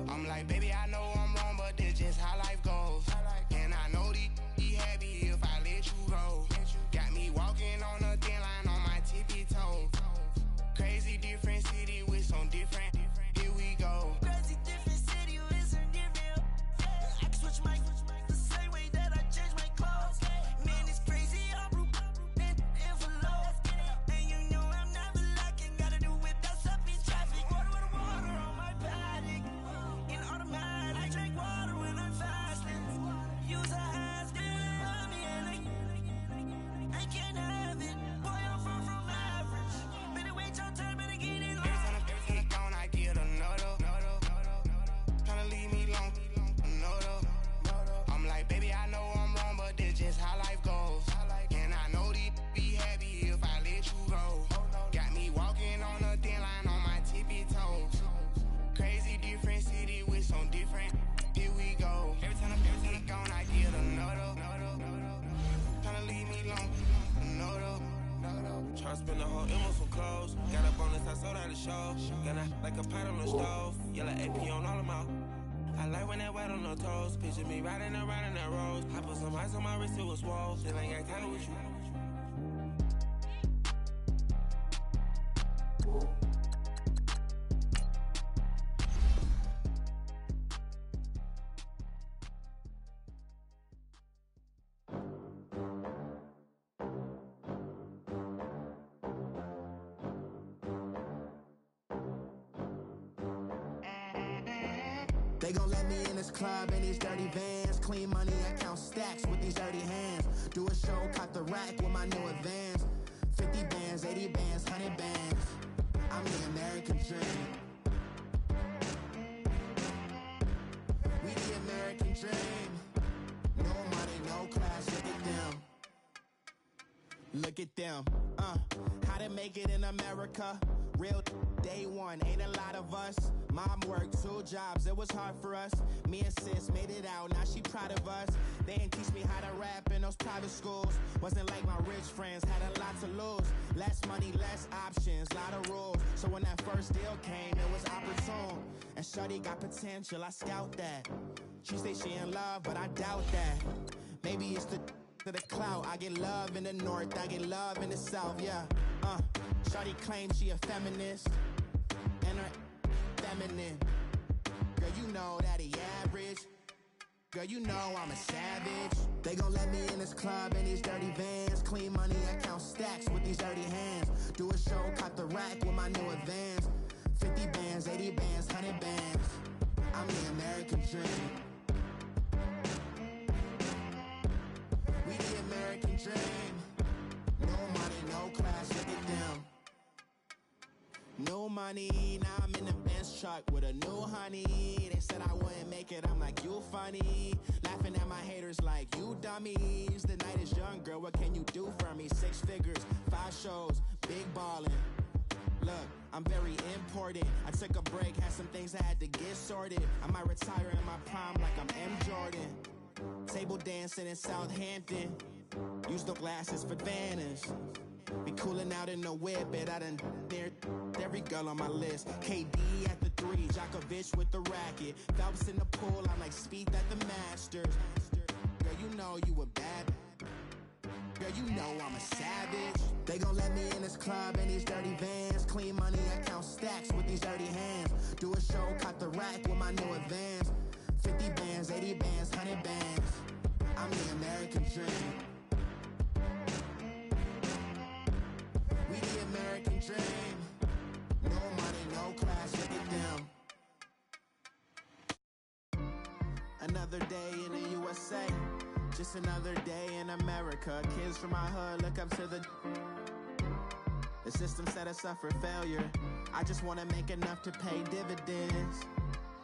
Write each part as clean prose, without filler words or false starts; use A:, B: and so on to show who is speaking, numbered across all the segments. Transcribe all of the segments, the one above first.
A: I'm like, baby, I know I'm wrong, but this just how life goes. And I know these be happy if I let you go. Got me walking on a thin line on my tippy toes. Crazy different city with some different. Here we go.
B: Crazy different city with some different. I can switch my the same way that I change my clothes. Man, it's crazy. I'm broke and envelope. And you know I'm never lacking. Gotta do without stuff in traffic. Water on my paddock. In automatic. I drink water when I'm fasting. Use a hands, girl, me and I can't have it. Boy, I'm far from average. Better wait your turn, better get it on.
A: Every time I I get another. Tryna leave me alone, another. I'm like, baby, I know I'm wrong, but this just how life goes. And I know these be happy if I let you go. Got me walking on a thin line on my tippy toes. Crazy different city with some different. Here we go. Every time I'm gone, I get another. Tryna leave me alone, another.
C: Tryna spend the whole M on some clothes. Got a bonus, I sold out the show. Got a, like a pot on the stove. Yellow AP on all of my. I like when that wet on the toes. Picture me riding around in that rose. I put some ice on my wrist, it was swole. Still ain't got time with you.
D: They gon' let me in this club in these dirty vans. Clean money, I count stacks with these dirty hands. Do a show, caught the rack with my new advance. 50 bands, 80 bands, 100 bands. I'm the American dream. We the American dream. No money, no class, look at them. Look at them, how to make it in America. Real day one, ain't a lot of us. Mom worked 2 jobs, it was hard for us. Me and sis made it out, now she proud of us. They didn't teach me how to rap in those private schools. Wasn't like my rich friends, had a lot to lose. Less money, less options, lot of rules. So when that first deal came, it was opportune. And shorty got potential, I scout that. She say she in love, but I doubt that. Maybe it's the clout. I get love in the north, I get love in the south, yeah. Shorty claims she a feminist, and her feminine. Girl, you know that he average. Girl, you know I'm a savage. They gon' let me in this club in these dirty vans. Clean money, I count stacks with these dirty hands. Do a show, caught the rack with my new advance. 50 bands, 80 bands, 100 bands. I'm the American dream. We the American dream. No money, no class, look at them. No money, now I'm in the Benz truck with a new honey. They said I wouldn't make it, I'm like, you funny. Laughing at my haters like, you dummies. The night is young, girl, what can you do for me? 6 figures, 5 shows, big ballin'. Look, I'm very important. I took a break, had some things I had to get sorted. I might retire in my prime like I'm M. Jordan. Table dancing in Southampton. Use the glasses for Vanish. Be coolin' out in the whip, but I done near every girl on my list. KD at the 3, Djokovic with the racket. Phelps in the pool, I'm like Speed at the Masters. Girl, you know you a bad. Girl, you know I'm a savage. They gon' let me in this club in these dirty vans. Clean money, I count stacks with these dirty hands. Do a show, caught the rack with my new advance. 50 bands, 80 bands, 100 bands. I'm the American dream. We the American dream. No money, no class, look at them. Another day in the USA. Just another day in America. Kids from my hood look up to the system set us up for failure. I just want to make enough to pay dividends.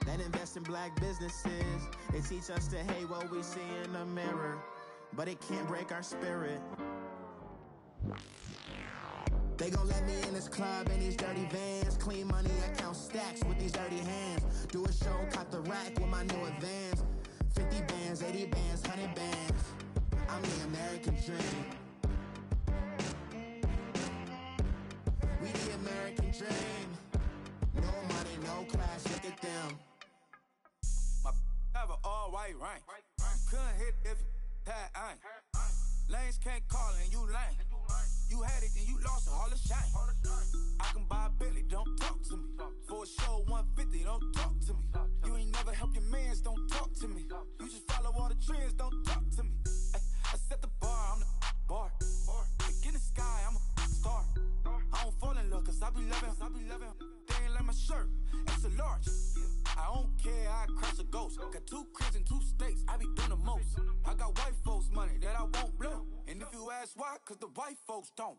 D: Then invest in black businesses. They teach us to hate what we see in the mirror, but it can't break our spirit. They gon' let me in this club in these dirty vans. Clean money, I count stacks with these dirty hands. Do a show, caught the rack with my new advance. 50 bands, 80 bands, 100 bands. I'm the American dream. We the American dream. No money, no class, look at them.
E: white rain. Couldn't hit if you had ain't. Lanes can't call and you lame. You had it, then you lost it, all the shame. I can buy a Billy, don't talk to me. For a show 150, don't talk to me. You ain't never help your mans, don't talk to me. You just follow all the trends, don't talk to me. I set the bar, I'm the bar. Like in the sky, I'm a star. I don't fall in love, cause I be loving. They ain't like my shirt, extra large. I don't care, I crash a ghost. Got 2 cribs and 2 states, I be doing the most. I got white folks money that I won't blow. And if you ask why, cause the white folks don't.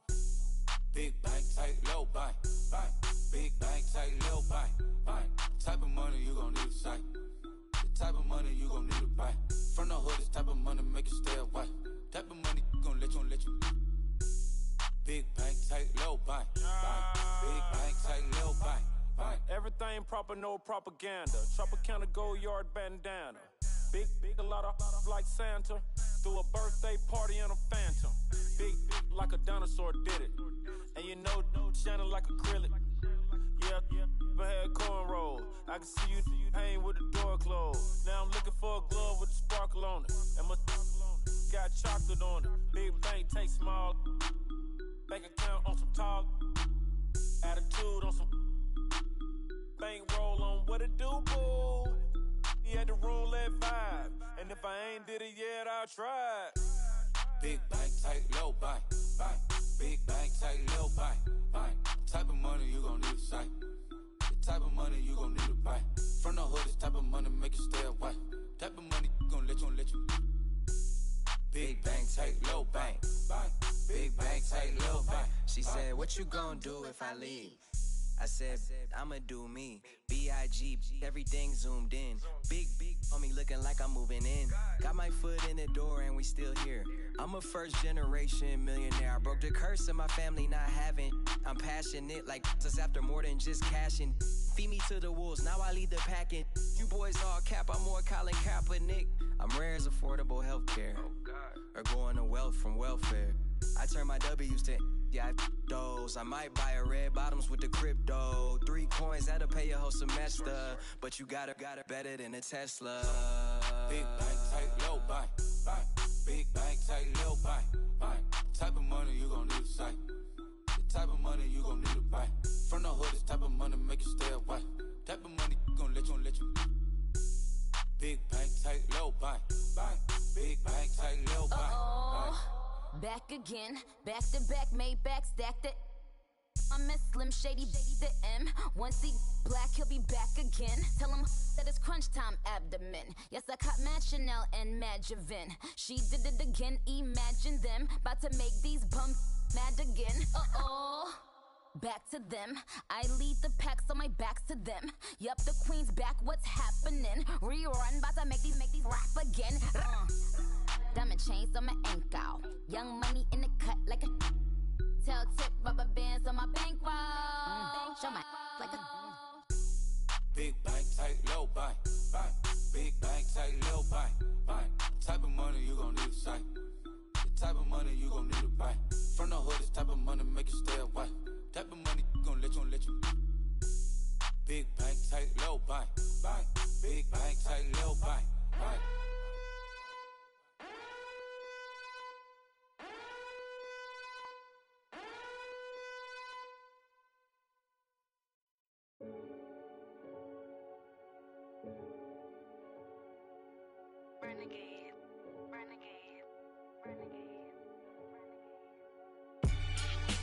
E: Big bank, tight, low bank, bank. Big bank, tight, low bank, bank. Type of money you gon' need to sight. The type of money you gon' need to buy. From the hood, this type of money make you stay away. Type of money gon' let you. Big bank, tight, low bank, bank. Big bank, tight, low bank, bank.
F: Everything proper, no propaganda. Tropicana gold yard bandana. Big, a lot of like Santa. Threw a birthday party in a phantom. Big, like a dinosaur did it. And you know, shining like acrylic. Yeah, but had cornrows. I can see you hang with the door closed. Now I'm looking for a glove with a sparkle on it. And my got chocolate on it. Big bank, take small. Bank account on some talk. Attitude on some. Bank roll on what it do, boo. He had the roulette vibe. And if I ain't did it yet, I'll try it.
E: Big bank, tight, low bank, bank. Big bank, tight, low bank, bank. Type of money you gon' need to sight. The type of money you gon' need to buy. From the hood, this type of money make you stay away. Type of money gon' let you. Big bank, tight, low bank, bank. Big bank, tight, low bank.
G: She said, what you gon' do if I leave? I said, I'ma do me. B.I.G. Everything zoomed in. Big on me looking like I'm moving in. Got my foot in the door and we still here. I'm a first generation millionaire. I broke the curse of my family not having. I'm passionate like us after more than just cashing. Feed me to the wolves, now I lead the packing. You boys all cap, I'm more Colin Kaepernick. I'm rare as affordable healthcare. Or going to wealth from welfare. I turn my W's to those. I might buy a red bottoms with the crypto. 3 coins, that'll pay your whole semester. But you got it better than a Tesla.
E: Big bank, tight, low bank, bank. Big bank, tight, low bank, bank. Type of money you gon' need to sight. The type of money you gon' need to buy. From the hood, this type of money make you stay away. Type of money gon' let you. Big bank, tight, low bank, bank. Big bank, tight, low bank, bank.
H: Back again, back to back, made back, stacked it. I'm a Slim Shady, the M. Once he black, he'll be back again. Tell him that it's crunch time abdomen. Yes, I caught Mad Chanel and Mad Javin. She did it again, imagine them. About to make these bums mad again. Back to them. I lead the pack, so my back's to them. Yup, the queen's back, what's happening? Rerun, about to make these rap again. Diamond chains on my ankle. Young money in the cut like a tail tip, rubber bands on my bankroll. Show my like a
E: Big bank, tight, low bank, bank. Big bank, tight, low bank, bank. Type of money you gon' need to sight. The type of money you gon' need to buy. From the hood, this type of money make you stay away. Type of money gon' let you. Big bank, tight, low bank, bank. Big bank, tight, low bank, bank.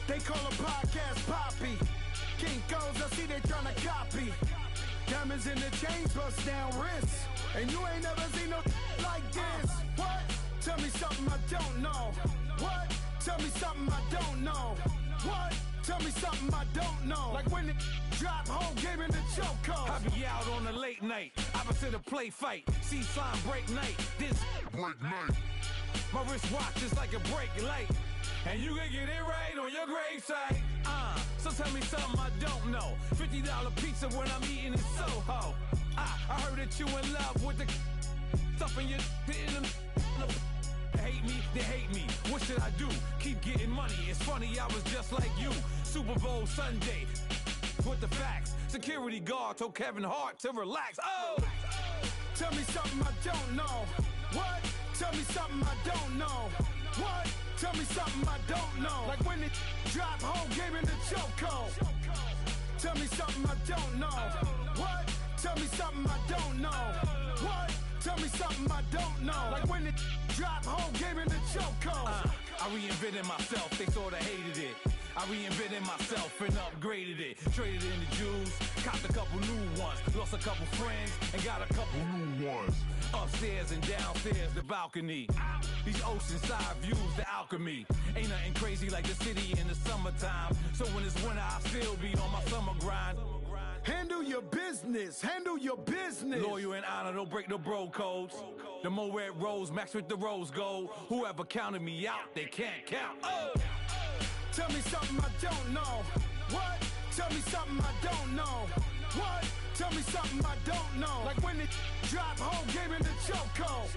I: They call a podcast Poppy. Kinkos, I see they tryna copy. Diamonds in the chains, bust down wrists. And you ain't never seen no like this. What? Tell me something I don't know. What? Tell me something I don't know. What? Tell me something I don't know. Like when it drop, whole game in the chokehold.
J: I be out on a late night, opposite a play fight. See slime break night, this break night. My wrist watch is like a break light. And you can get it right on your gravesite. So tell me something I don't know. $50 pizza when I'm eating in Soho. I heard that you in love with the stuff in your hate me, they hate me. What should I do? Keep getting money. It's funny, I was just like you. Super Bowl Sunday with the facts. Security guard told Kevin Hart to relax.
I: Tell me something I don't know. What? Tell me something I don't know. What? Tell me something I don't know. Like when it drop, whole game in the chokehold. Tell me something I don't know. What? Tell me something I don't know. What? Tell me something I don't know. Like when it drop, whole game in the chokehold.
J: I reinvented myself, they sorta hated it. I reinvented myself and upgraded it. Traded in the Jews, copped a couple new ones. Lost a couple friends and got a couple new ones. Upstairs and downstairs, the balcony. These oceanside views, the alchemy. Ain't nothing crazy like the city in the summertime. So when it's winter, I still be on my summer grind.
I: Handle your business, handle your business.
J: Loyal and honor, don't break no bro codes. The more red rose, max with the rose gold. Whoever counted me out, they can't count. Oh!
I: Tell me something I don't know. What? Tell me something I don't know. What? Tell me something I don't know. Like when it drop, whole game in the chokehold.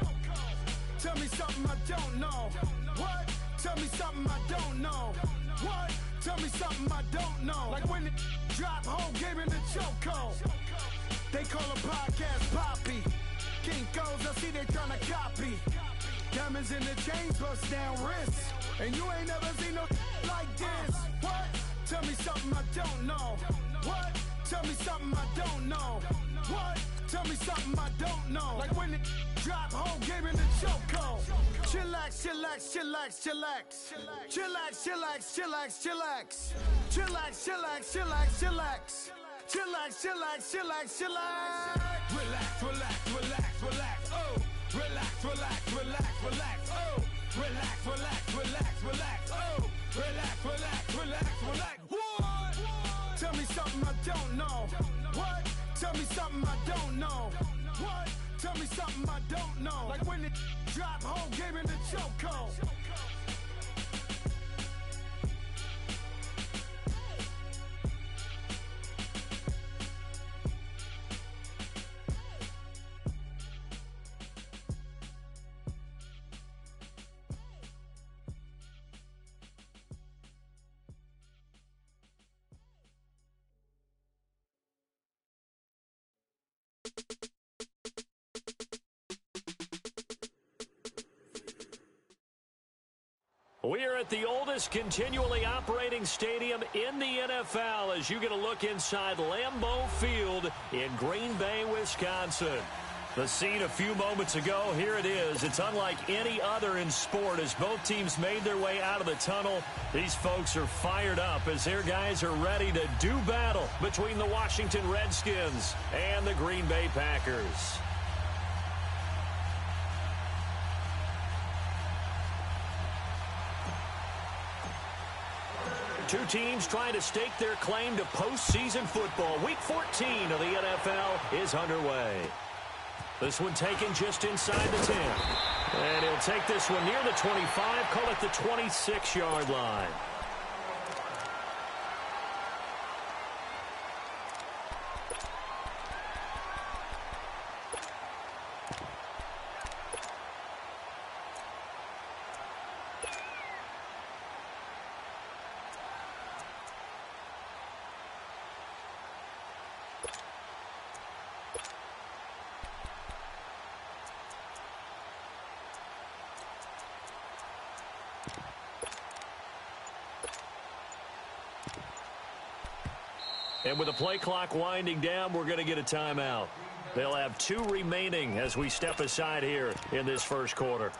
I: Tell me something I don't know. What? Tell me something I don't know. What? Tell me something I don't know. Like when it drop, whole game in the chokehold. They call a podcast Poppy. Kinkos, I see they tryna copy. Diamonds in the chains, bust down wrists. And you ain't never seen no like this. What? Tell me something I don't know. What? Tell me something I don't know. What? Tell me something I don't know. Like when it drop, whole game in the chokehold. Chillax, chillax, chillax, chillax. Chillax, chillax, chillax, chillax. Chillax, chillax, chillax, chillax. Chillax, chillax, chillax, chillax.
J: Relax, relax, relax, relax, oh. Relax, relax, relax, relax, oh. Relax, relax, relax, relax, oh. Relax, relax, relax, relax. What?
I: Tell me something I don't know. What? Tell me something I don't know. What? Tell me something I don't know. Like when it drop, whole game in the chokehold.
K: We are at the oldest continually operating stadium in the NFL as you get a look inside Lambeau Field in Green Bay, Wisconsin. The scene a few moments ago, here it is. It's unlike any other in sport as both teams made their way out of the tunnel. These folks are fired up as their guys are ready to do battle between the Washington Redskins and the Green Bay Packers. Two teams trying to stake their claim to postseason football. Week 14 of the NFL is underway. This one taken just inside the 10. And he'll take this one near the 25, call it the 26-yard line. And with the play clock winding down, we're going to get a timeout. They'll have 2 remaining as we step aside here in this first quarter.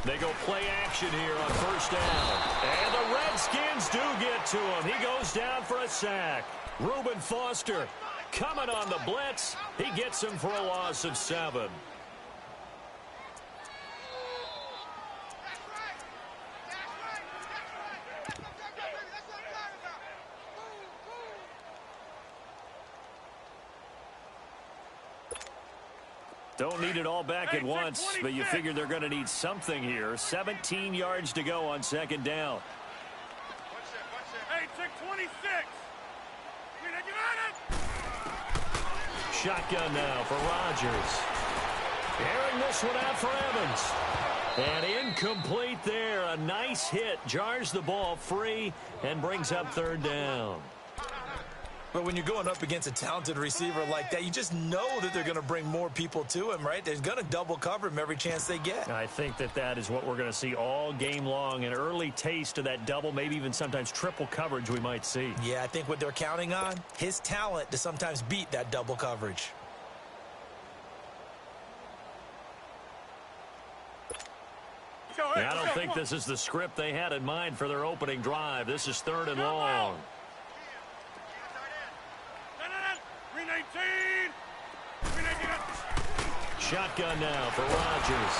K: They go play action here on first down. And the Redskins do get to him. He goes down for a sack. Reuben Foster coming on the blitz. He gets him for a loss of 7. Don't need it all back at once, but you figure they're going to need something here. 17 yards to go on second down.
L: Hey, check 26.
K: Shotgun now for Rodgers. Airing this one out for Evans. And incomplete there. A nice hit. Jars the ball free and brings up third down.
M: But when you're going up against a talented receiver like that, you just know that they're going to bring more people to him, right? They're going to double cover him every chance they get.
K: I think that is what we're going to see all game long. An early taste of that double, maybe even sometimes triple coverage we might see.
M: Yeah, I think what they're counting on, his talent to sometimes beat that double coverage.
K: I don't think this is the script they had in mind for their opening drive. This is third and long. Shotgun now for Rodgers.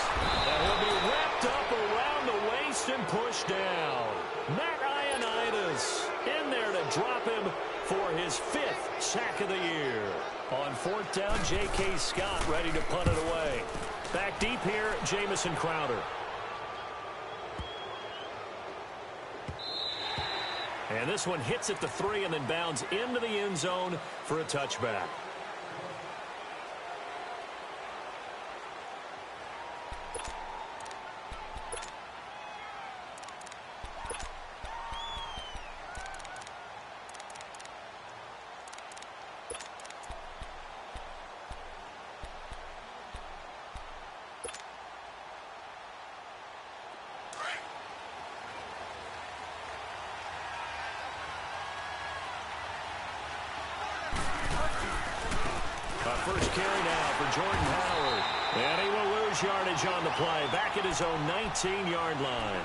K: And he'll be wrapped up around the waist and pushed down. Matt Ioannidis in there to drop him for his 5th sack of the year. On fourth down, J.K. Scott ready to punt it away. Back deep here, Jamison Crowder. And this one hits at the 3 and then bounds into the end zone for a touchback. First carry now for Jordan Howard. And he will lose yardage on the play. Back at his own 19-yard line.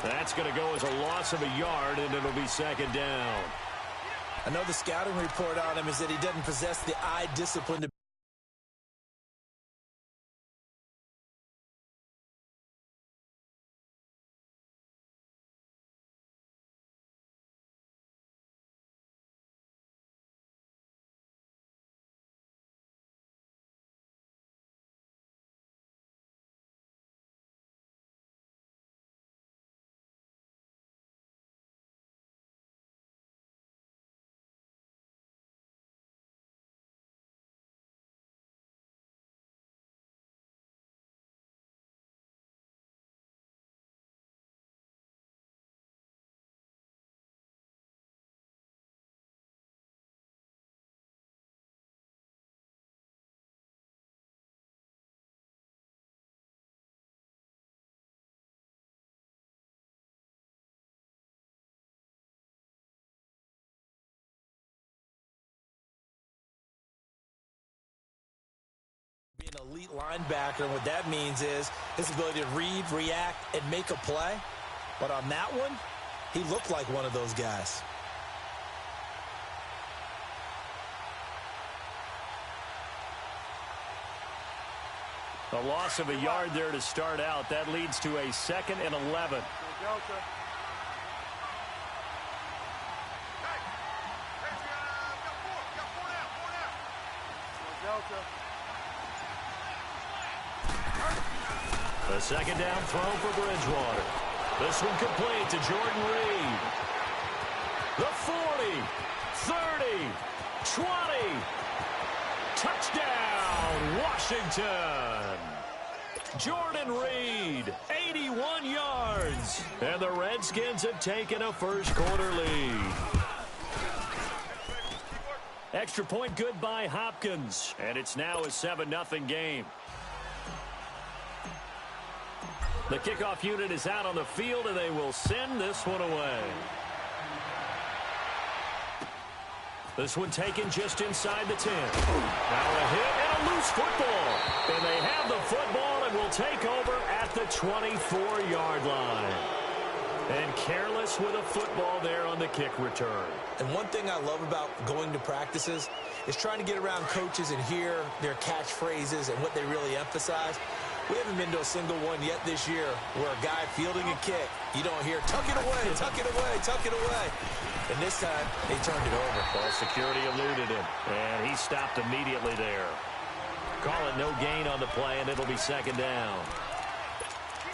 K: That's going to go as a loss of a yard, and it'll be second down.
M: I know the scouting report on him is that he doesn't possess the eye discipline to be an elite linebacker, and what that means is his ability to read, react, and make a play. But on that one, he looked like one of those guys.
K: A loss of a yard there to start out. That leads to a 2nd and 11. The second down throw for Bridgewater. This one complete to Jordan Reed. The 40, 30, 20. Touchdown, Washington. Jordan Reed, 81 yards. And the Redskins have taken a first quarter lead. Extra point good by Hopkins. And it's now a 7-0 game. The kickoff unit is out on the field, and they will send this one away. This one taken just inside the 10. Now a hit and a loose football. And they have the football and will take over at the 24-yard line. And careless with a football there on the kick return.
M: And one thing I love about going to practices is trying to get around coaches and hear their catchphrases and what they really emphasize. We haven't been to a single one yet this year where a guy fielding a kick, you don't hear, tuck it away, tuck it away, tuck it away. And this time, they turned it over.
K: Well, security eluded him, and he stopped immediately there. Call it no gain on the play, and it'll be second down.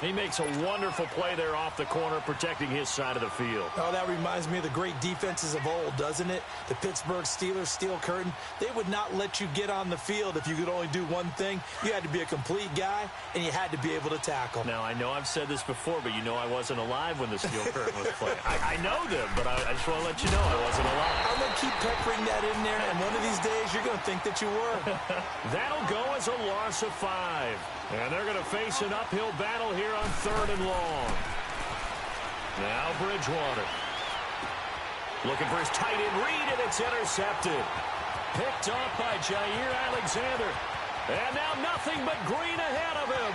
K: He makes a wonderful play there off the corner, protecting his side of the field.
M: Oh, that reminds me of the great defenses of old, doesn't it? The Pittsburgh Steelers, steel curtain. They would not let you get on the field if you could only do one thing. You had to be a complete guy, and you had to be able to tackle.
K: Now, I know I've said this before, but you know I wasn't alive when the steel curtain was playing. I know them, but I just want to let you know I wasn't alive.
M: I'm going to keep peppering that in there, and one of these days you're going to think that you were.
K: That'll go as a loss of 5. And they're going to face an uphill battle here on 3rd and long. Now Bridgewater. Looking for his tight end read, and it's intercepted. Picked off by Jair Alexander. And now nothing but green ahead of him.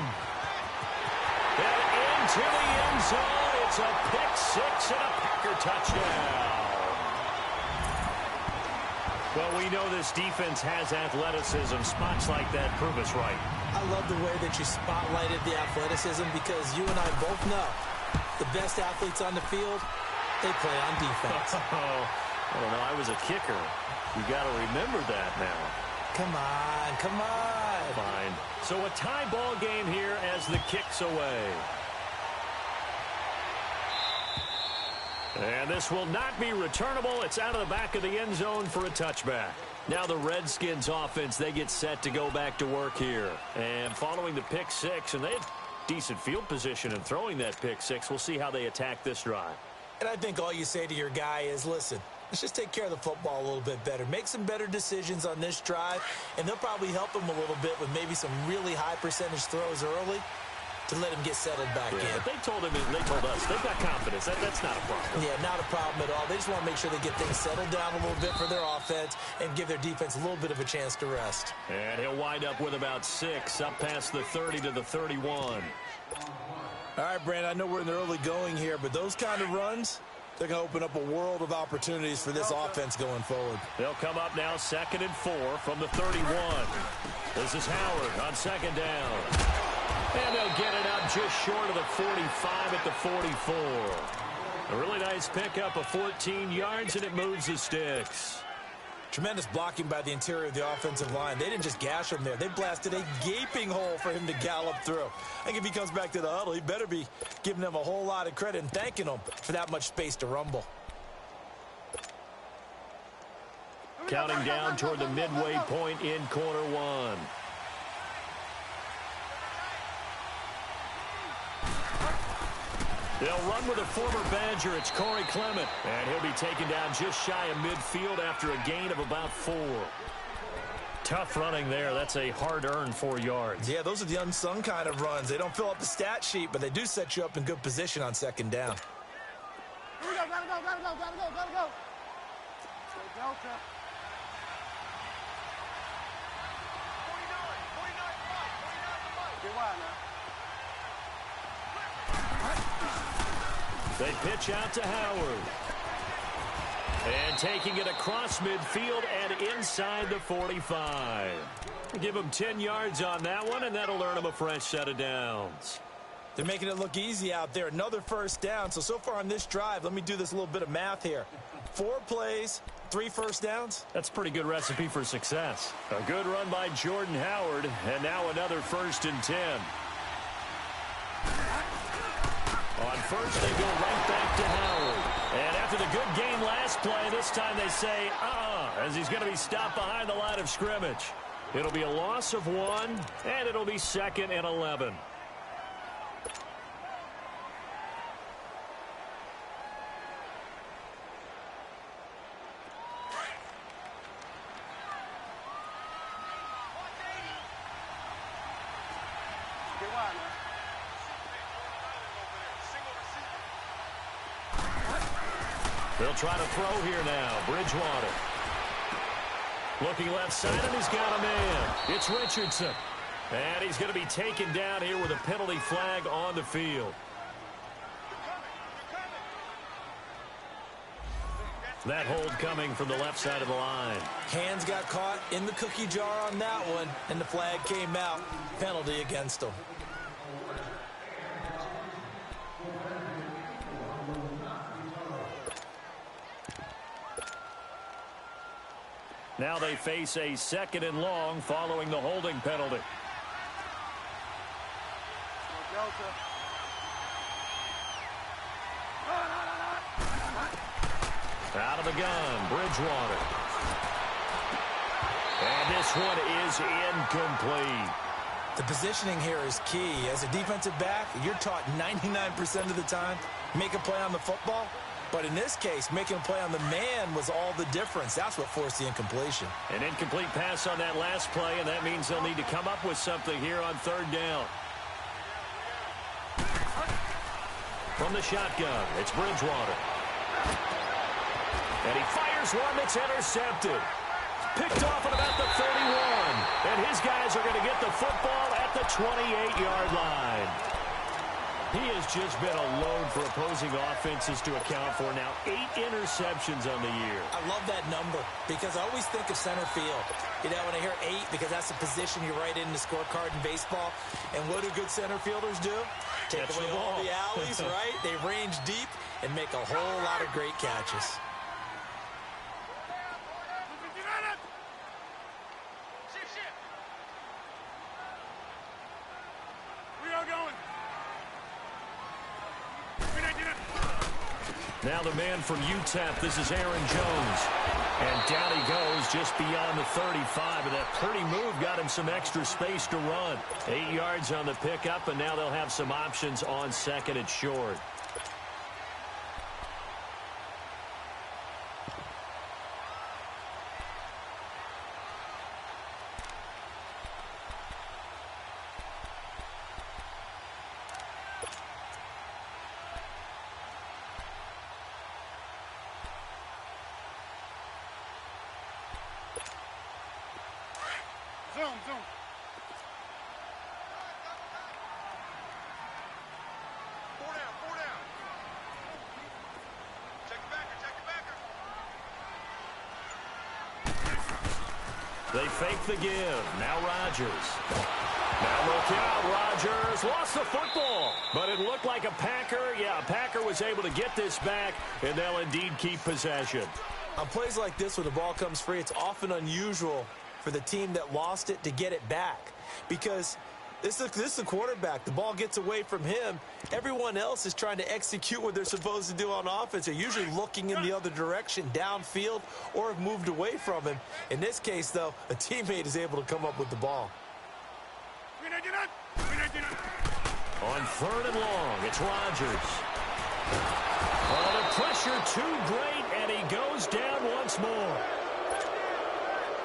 K: And into the end zone. It's a pick 6 and a Packer touchdown. Well, we know this defense has athleticism. Spots like that prove us right.
M: I love the way that you spotlighted the athleticism because you and I both know the best athletes on the field, they play on defense.
K: I don't know. I was a kicker. You got to remember that now.
M: Come on, come on.
K: Fine. So a tie ball game here as the kick's away. And this will not be returnable. It's out of the back of the end zone for a touchback. Now the Redskins offense, they get set to go back to work here. And following the pick 6, and they had decent field position in throwing that pick 6. We'll see how they attack this drive.
M: And I think all you say to your guy is, listen, let's just take care of the football a little bit better. Make some better decisions on this drive, and they'll probably help him a little bit with maybe some really high percentage throws early to let him get settled back in.
K: But they told him, they told us, they've got confidence. That's not a problem.
M: Yeah, not a problem at all. They just want to make sure they get things settled down a little bit for their offense and give their defense a little bit of a chance to rest.
K: And he'll wind up with about 6, up past the 30 to the 31.
M: All right, Brandon, I know we're in the early going here, but those kind of runs, they're going to open up a world of opportunities for this offense going forward.
K: They'll come up now 2nd and 4 from the 31. This is Howard on 2nd down. And they'll get it up just short of the 45 at the 44. A really nice pickup of 14 yards, and it moves the sticks.
M: Tremendous blocking by the interior of the offensive line. They didn't just gash him there. They blasted a gaping hole for him to gallop through. I think if he comes back to the huddle, he better be giving them a whole lot of credit and thanking them for that much space to rumble.
K: Counting down toward the midway point in quarter 1. They'll run with a former Badger. It's Corey Clement. And he'll be taken down just shy of midfield after a gain of about 4. Tough running there. That's a hard-earned 4 yards.
M: Yeah, those are the unsung kind of runs. They don't fill up the stat sheet, but they do set you up in good position on 2nd down.
L: Here we go. Gotta go. Gotta go. Delta. 49. Get wide now.
K: They pitch out to Howard. And taking it across midfield and inside the 45. Give him 10 yards on that one, and that'll earn him a fresh set of downs.
M: They're making it look easy out there. Another first down. So far on this drive, let me do this little bit of math here. 4 plays, 3 first downs.
K: That's a pretty good recipe for success. A good run by Jordan Howard, and now another 1st and 10. On first, they go right back to Howard. And after the good game last play, this time they say, as he's going to be stopped behind the line of scrimmage. It'll be a loss of 1, and it'll be 2nd and 11. They'll try to throw here now. Bridgewater. Looking left side, and he's got a man. It's Richardson. And he's going to be taken down here with a penalty flag on the field. That hold coming from the left side of the line.
M: Hands got caught in the cookie jar on that one, and the flag came out. Penalty against them.
K: Now they face a 2nd and long following the holding penalty. Out of the gun, Bridgewater. And this one is incomplete.
M: The positioning here is key. As a defensive back, you're taught 99% of the time, make a play on the football. But in this case, making a play on the man was all the difference. That's what forced the incompletion.
K: An incomplete pass on that last play, and that means they'll need to come up with something here on 3rd down. From the shotgun, it's Bridgewater. And he fires one that's intercepted. Picked off at about the 31. And his guys are going to get the football at the 28-yard line. He has just been a load for opposing offenses to account for. Now 8 interceptions on the year.
M: I love that number because I always think of center field. You know, when I hear 8, because that's the position you write in the scorecard in baseball. And what do good center fielders do? Take away all the alleys, right? They range deep and make a whole lot of great catches.
K: Now the man from UTEP, this is Aaron Jones. And down he goes just beyond the 35. And that pretty move got him some extra space to run. 8 yards on the pickup, and now they'll have some options on 2nd and short.
L: Zoom. Four down. Check the backer.
K: They fake the give. Now Rodgers. Now look out. Rodgers lost the football. But it looked like a Packer. Yeah, a Packer was able to get this back, and they'll indeed keep possession.
M: On plays like this where the ball comes free, it's often unusual for the team that lost it to get it back. Because this is the quarterback. The ball gets away from him. Everyone else is trying to execute what they're supposed to do on offense. They're usually looking in the other direction, downfield, or have moved away from him. In this case, though, a teammate is able to come up with the ball.
K: On 3rd and long, it's Rodgers. Oh, the pressure too great, and he goes down once more.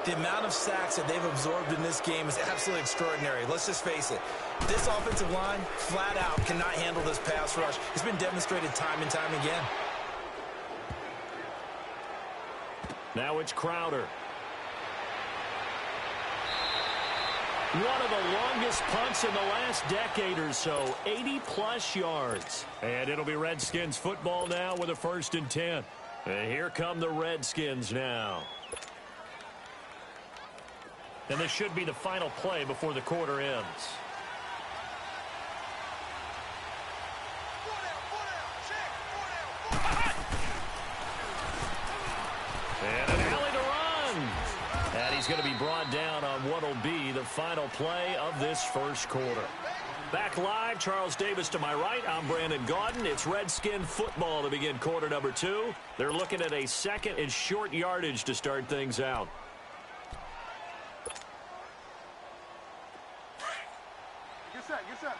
M: The amount of sacks that they've absorbed in this game is absolutely extraordinary. Let's just face it. This offensive line, flat out, cannot handle this pass rush. It's been demonstrated time and time again.
K: Now it's Crowder. One of the longest punts in the last decade or so, 80-plus yards. And it'll be Redskins football now with a 1st and 10. And here come the Redskins now. And this should be the final play before the quarter ends. And an alley to run. And he's going to be brought down on what will be the final play of this 1st quarter. Back live, Charles Davis to my right. I'm Brandon Gaudin. It's Redskin football to begin quarter number 2. They're looking at a 2nd and short yardage to start things out.
L: Get set.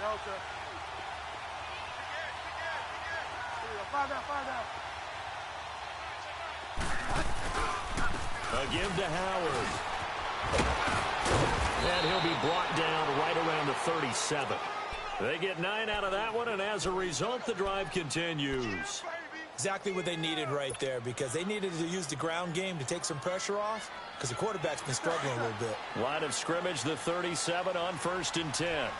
L: Delta. Fire down.
K: A give to Howard. And he'll be brought down right around the 37. They get 9 out of that one, and as a result, the drive continues.
M: Exactly what they needed right there, because they needed to use the ground game to take some pressure off, because the quarterback's been struggling a little bit.
K: Line of scrimmage, the 37 on 1st and 10.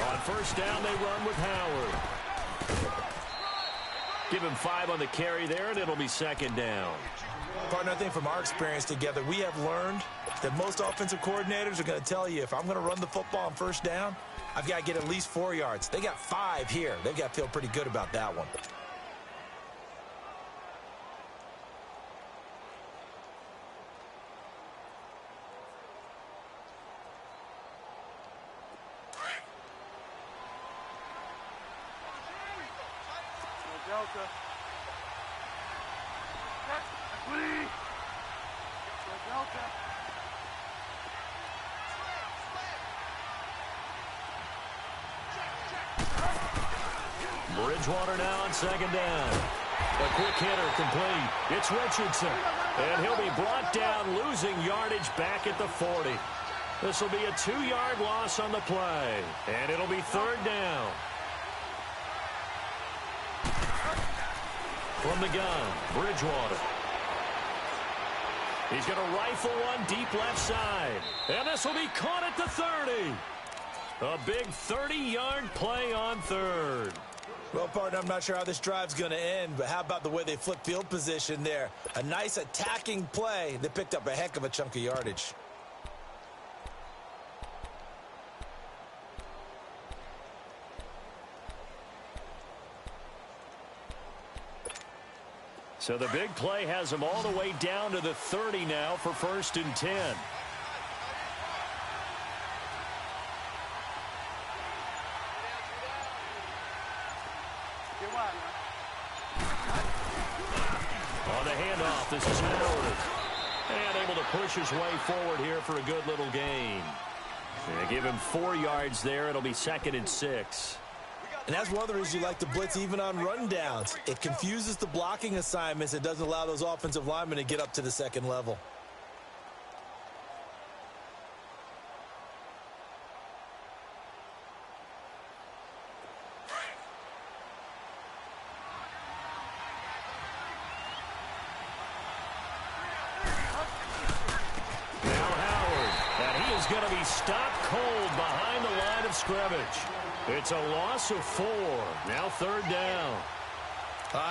K: On 1st down, they run with Howard. Give him 5 on the carry there, and it'll be 2nd down.
M: Partner, I think from our experience together, we have learned that most offensive coordinators are going to tell you, if I'm going to run the football on first down, I've got to get at least 4 yards. They got 5 here. They've got to feel pretty good about that one.
L: Delta. Delta.
K: Bridgewater now on second down. A quick hitter complete. It's Richardson. And he'll be brought down, losing yardage back at the 40. This will be a 2-yard loss on the play. And it'll be third down. From the gun, Bridgewater. He's going to rifle one deep left side. And this will be caught at the 30. A big 30-yard play on third.
M: Well, partner, I'm not sure how this drive's going to end, but how about the way they flip field position there? A nice attacking play that picked up a heck of a chunk of yardage.
K: So the big play has him all the way down to the 30 now for 1st and 10. On the handoff, this is Howard. And able to push his way forward here for a good little gain. They give him 4 yards there. It'll be 2nd and 6.
M: And that's one of the reasons you like to blitz even on rundowns. It confuses the blocking assignments. It doesn't allow those offensive linemen to get up to the second level.
K: Now Howard, and he is going to be stopped cold behind the line of scrimmage. It's a loss of 4. Now third down.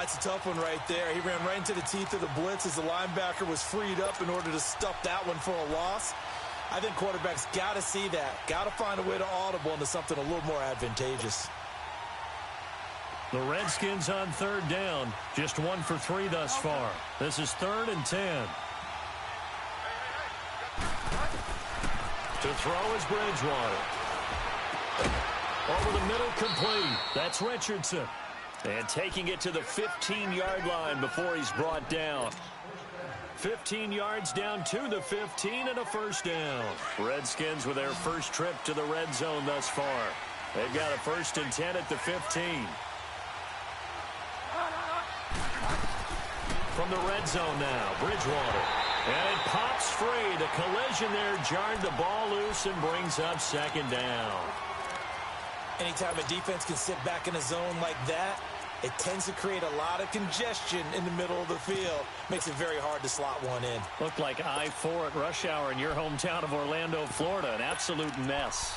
M: It's a tough one right there. He ran right into the teeth of the blitz as the linebacker was freed up in order to stuff that one for a loss. I think quarterbacks got to see that. Got to find a way to audible into something a little more advantageous.
K: The Redskins on third down. Just 1 for 3 thus far. This is 3rd and 10. To throw is Bridgewater. Over the middle, complete. That's Richardson. And taking it to the 15-yard line before he's brought down. 15 yards down to the 15 and a first down. Redskins with their first trip to the red zone thus far. They've got a 1st and 10 at the 15. From the red zone now, Bridgewater. And it pops free. The collision there jarred the ball loose and brings up 2nd down.
M: Anytime a defense can sit back in a zone like that, it tends to create a lot of congestion in the middle of the field. Makes it very hard to slot one in.
K: Looked like I-4 at rush hour in your hometown of Orlando, Florida. An absolute mess.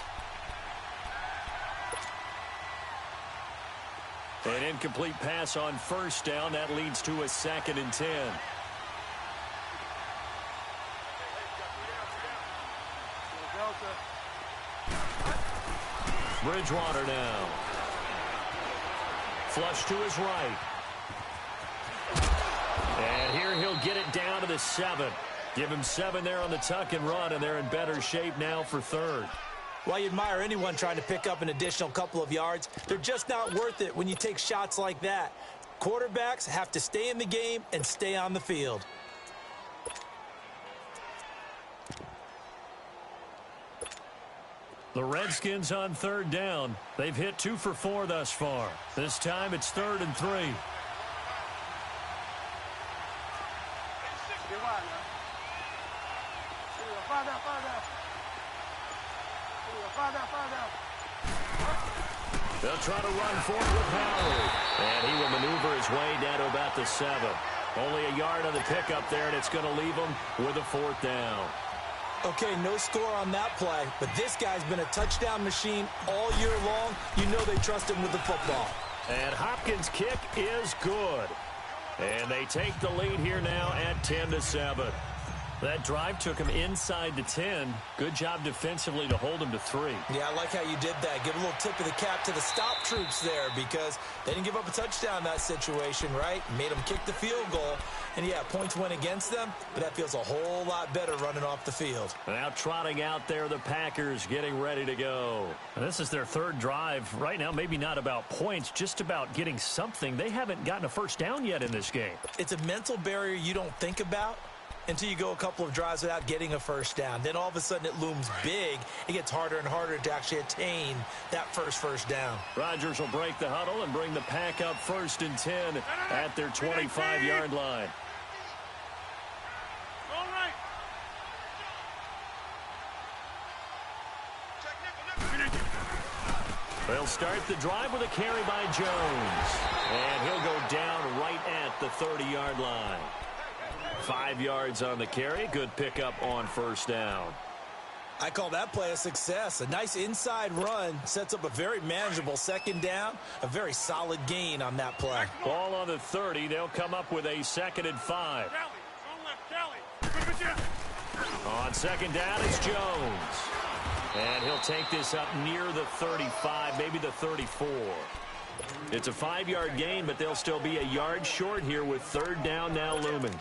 K: An incomplete pass on first down. That leads to a 2nd and 10. Bridgewater now. Flush to his right. And here he'll get it down to the 7. Give him 7 there on the tuck and run, and they're in better shape now for third.
M: While you admire anyone trying to pick up an additional couple of yards, they're just not worth it when you take shots like that. Quarterbacks have to stay in the game and stay on the field.
K: The Redskins on third down. They've hit 2 for 4 thus far. This time it's 3rd and 3. They'll try to run forward with Howard. And he will maneuver his way down to about the 7. Only a yard on the pickup there, and it's going to leave him with a 4th down.
M: Okay, no score on that play, but this guy's been a touchdown machine all year long. You know they trust him with the football.
K: And Hopkins' kick is good. And they take the lead here now at 10-7. That drive took him inside the 10. Good job defensively to hold him to 3.
M: Yeah, I like how you did that. Give a little tip of the cap to the stop troops there because they didn't give up a touchdown in that situation, right? Made them kick the field goal. And, yeah, points went against them, but that feels a whole lot better running off the field.
K: Now trotting out there, the Packers getting ready to go. And this is their third drive. Right now, maybe not about points, just about getting something. They haven't gotten a first down yet in this game.
M: It's a mental barrier you don't think about until you go a couple of drives without getting a first down. Then all of a sudden it looms big. It gets harder and harder to actually attain that first down.
K: Rodgers will break the huddle and bring the Pack up 1st and 10 at their 25-yard line.
E: All right.
K: They'll start the drive with a carry by Jones. And he'll go down right at the 30-yard line. 5 yards on the carry. Good pickup on first down.
M: I call that play a success. A nice inside run sets up a very manageable second down. A very solid gain on that play.
K: Ball on the 30. They'll come up with a 2nd and 5. On second down, it's Jones. And he'll take this up near the 35, maybe the 34. It's a 5-yard gain, but they'll still be a yard short here with 3rd down now looming.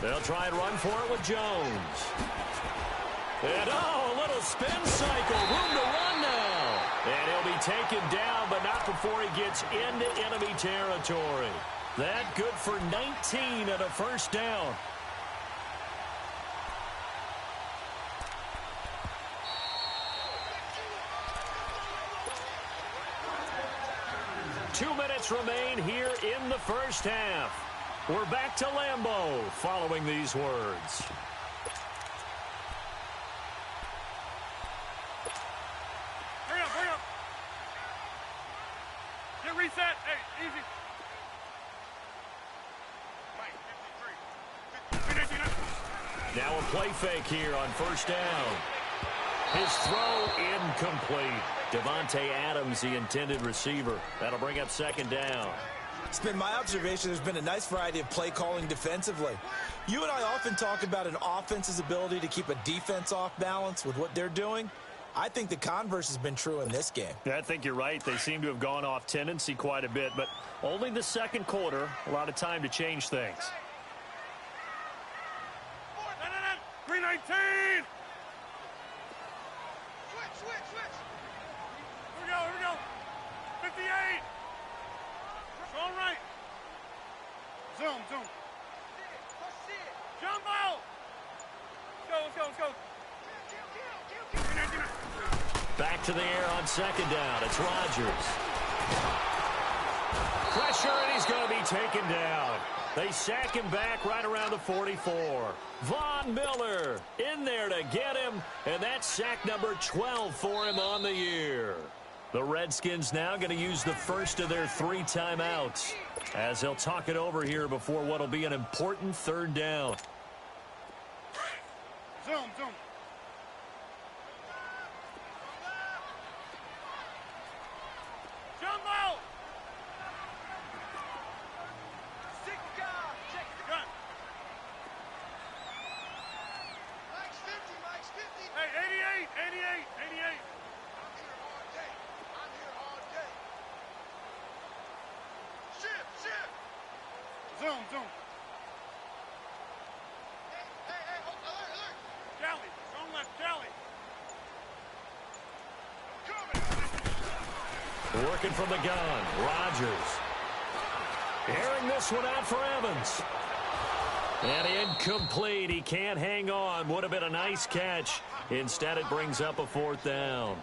K: They'll try and run for it with Jones. And, a little spin cycle. Room to run now. And he'll be taken down, but not before he gets into enemy territory. That good for 19 and a first down. Two minutes remain here in the first half. We're back to Lambeau following these words.
E: Hurry up. Get reset. Hey, easy.
K: Now a play fake here on first down. His throw incomplete. Devontae Adams, the intended receiver. That'll bring up 2nd down.
M: It's been my observation there's been a nice variety of play calling defensively. You and I often talk about an offense's ability to keep a defense off balance with what they're doing. I think the converse has been true in this game.
K: Yeah, I think you're right. They seem to have gone off tendency quite a bit, but only the second quarter, a lot of time to change things.
E: 319! Switch! Here we go. 58! All right. Zoom. Jumbo! Let's go.
K: Back to the air on 2nd down. It's Rodgers. Pressure, and he's going to be taken down. They sack him back right around the 44. Von Miller in there to get him, and that's sack number 12 for him on the year. The Redskins now going to use the first of their 3 timeouts as they'll talk it over here before what will be an important 3rd down.
E: Zoom. Jumbo! Check the gun. Mike's 50. Hey, 88. I'm here all day. Shift. Zoom. Hey, alert. Jolly, zone left, Jolly.
K: Working from the gun, Rodgers. Airing this one out for Evans. And incomplete. He can't hang on. Would have been a nice catch. Instead, it brings up a 4th down.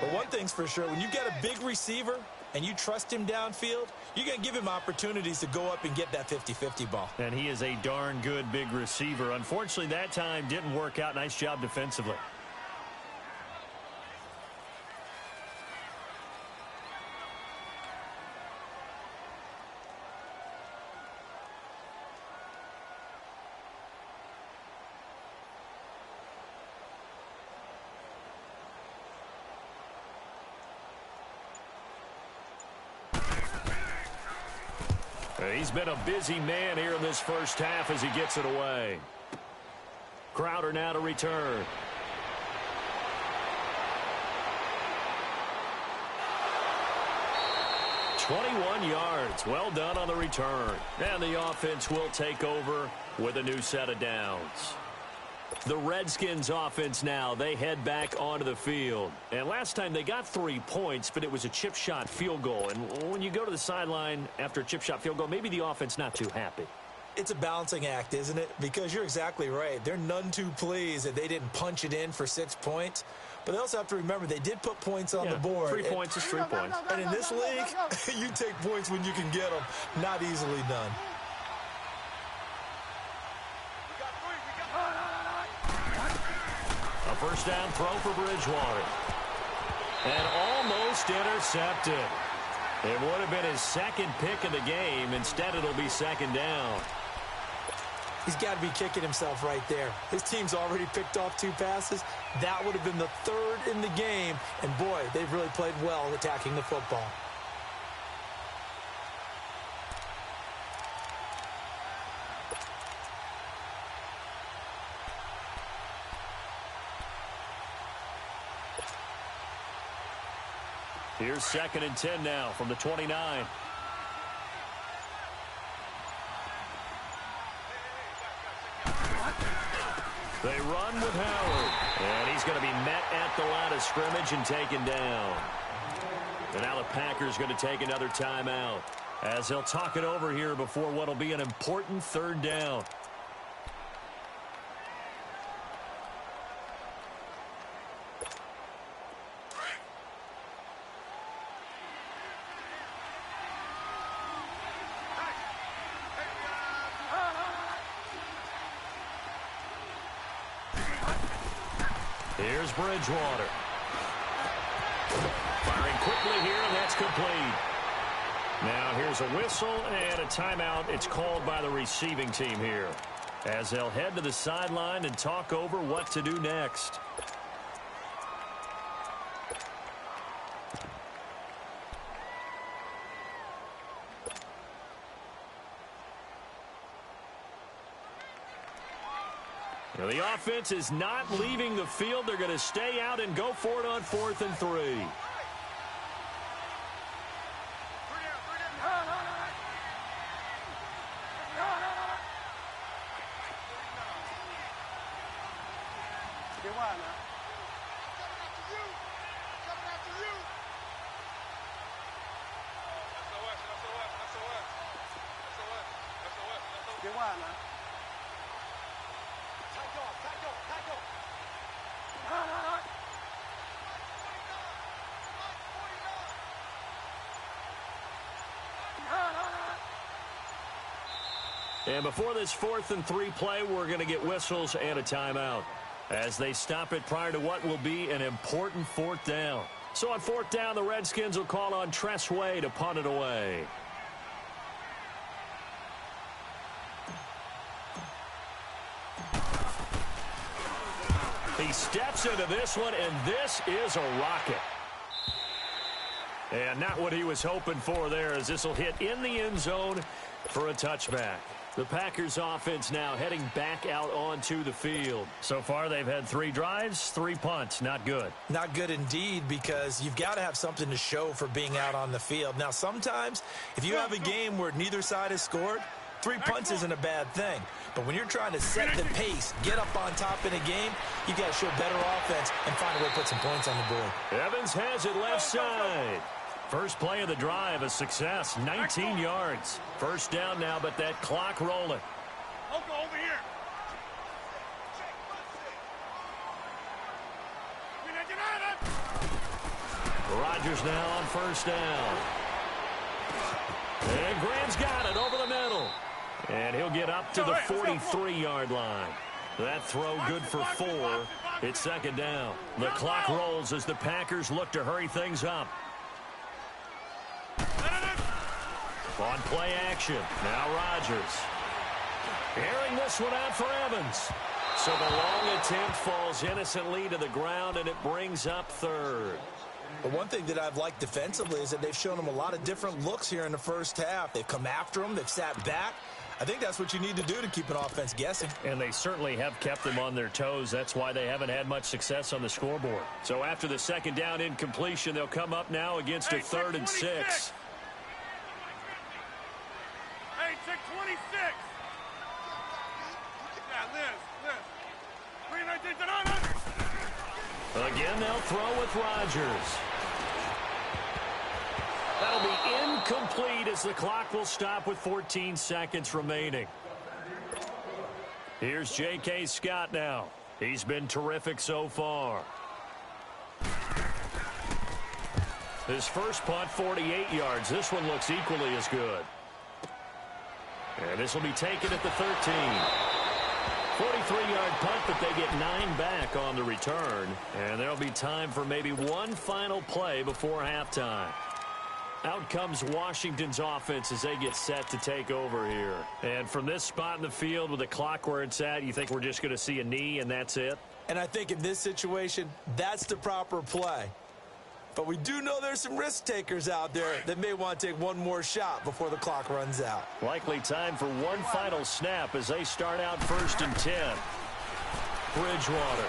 M: But one thing's for sure, when you get a big receiver and you trust him downfield, you're going to give him opportunities to go up and get that 50-50 ball.
K: And he is a darn good big receiver. Unfortunately, that time didn't work out. Nice job defensively. He's been a busy man here in this first half as he gets it away. Crowder now to return. "21 yards. Well done on the return. And the offense will take over with a new set of downs. The Redskins offense now, they head back onto the field. And last time they got 3 points, but it was a chip shot field goal. And when you go to the sideline after a chip shot field goal, maybe the offense not too happy.
M: It's a balancing act, isn't it? Because you're exactly right. They're none too pleased that they didn't punch it in for 6 points. But they also have to remember they did put points on the board.
K: 3 points is 3 points.
M: And in this league, you take points when you can get them. Not easily done.
K: A first down throw for Bridgewater. And almost intercepted. It would have been his second pick of the game. Instead, it'll be second down.
M: He's got to be kicking himself right there. His team's already picked off 2 passes. That would have been the 3rd in the game. And, boy, they've really played well attacking the football.
K: Here's 2nd and 10 now from the 29. They run with Howard. And he's going to be met at the line of scrimmage and taken down. And now the Packers going to take another timeout as they'll talk it over here before what will be an important 3rd down. Here's Bridgewater. Firing quickly here, and that's complete. Now here's a whistle and a timeout. It's called by the receiving team here as they'll head to the sideline and talk over what to do next. Now, the offense is not leaving the field. They're going to stay out and go for it on 4th and 3. And before this 4th and 3 play, we're going to get whistles and a timeout as they stop it prior to what will be an important 4th down. So on 4th down, the Redskins will call on Tress Way to punt it away. He steps into this one, and this is a rocket. And not what he was hoping for there, as this will hit in the end zone for a touchback. The Packers offense now heading back out onto the field. So far, they've had 3 drives, 3 punts. Not good.
M: Not good indeed, because you've got to have something to show for being out on the field. Now, sometimes, if you have a game where neither side has scored, 3 punts isn't a bad thing. But when you're trying to set the pace, get up on top in a game, you've got to show better offense and find a way to put some points on the board.
K: Evans has it left side. First play of the drive, a success, 19 yards. First down now, but that clock rolling.
L: Over here.
K: Rodgers now on first down. And Graham's got it over the middle. And he'll get up to the 43-yard line. That throw good for 4. It's second down. The clock rolls as the Packers look to hurry things up. On play action. Now Rodgers. Airing this one out for Evans. So the long attempt falls innocently to the ground, and it brings up 3rd.
M: The one thing that I've liked defensively is that they've shown them a lot of different looks here in the first half. They've come after them. They've sat back. I think that's what you need to do to keep an offense guessing.
K: And they certainly have kept them on their toes. That's why they haven't had much success on the scoreboard. So after the second down incompletion, they'll come up now against a 3rd and 6.
N: Hey, check 26. Yeah, Liz. 319.
K: Again, they'll throw with Rodgers. That'll be incomplete as the clock will stop with 14 seconds remaining. Here's J.K. Scott now. He's been terrific so far. His first punt, 48 yards. This one looks equally as good. And this will be taken at the 13. 43-yard punt, but they get 9 back on the return. And there'll be time for maybe one final play before halftime. Out comes Washington's offense as they get set to take over here. And from this spot in the field with the clock where it's at, you think we're just going to see a knee and that's it?
M: And I think in this situation, that's the proper play. But we do know there's some risk takers out there that may want to take one more shot before the clock runs out.
K: Likely time for one final snap as they start out 1st and 10. Bridgewater.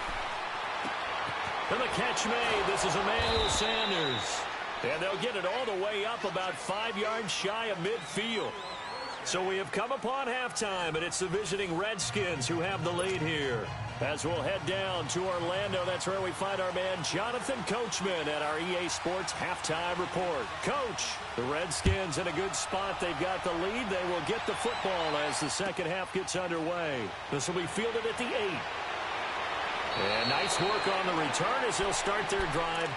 K: And the catch made. This is Emmanuel Sanders. And they'll get it all the way up about 5 yards shy of midfield. So we have come upon halftime, and it's the visiting Redskins who have the lead here. As we'll head down to Orlando, that's where we find our man Jonathan Coachman at our EA Sports Halftime Report. Coach, the Redskins in a good spot. They've got the lead. They will get the football as the second half gets underway. This will be fielded at the 8. And nice work on the return as they'll start their drive.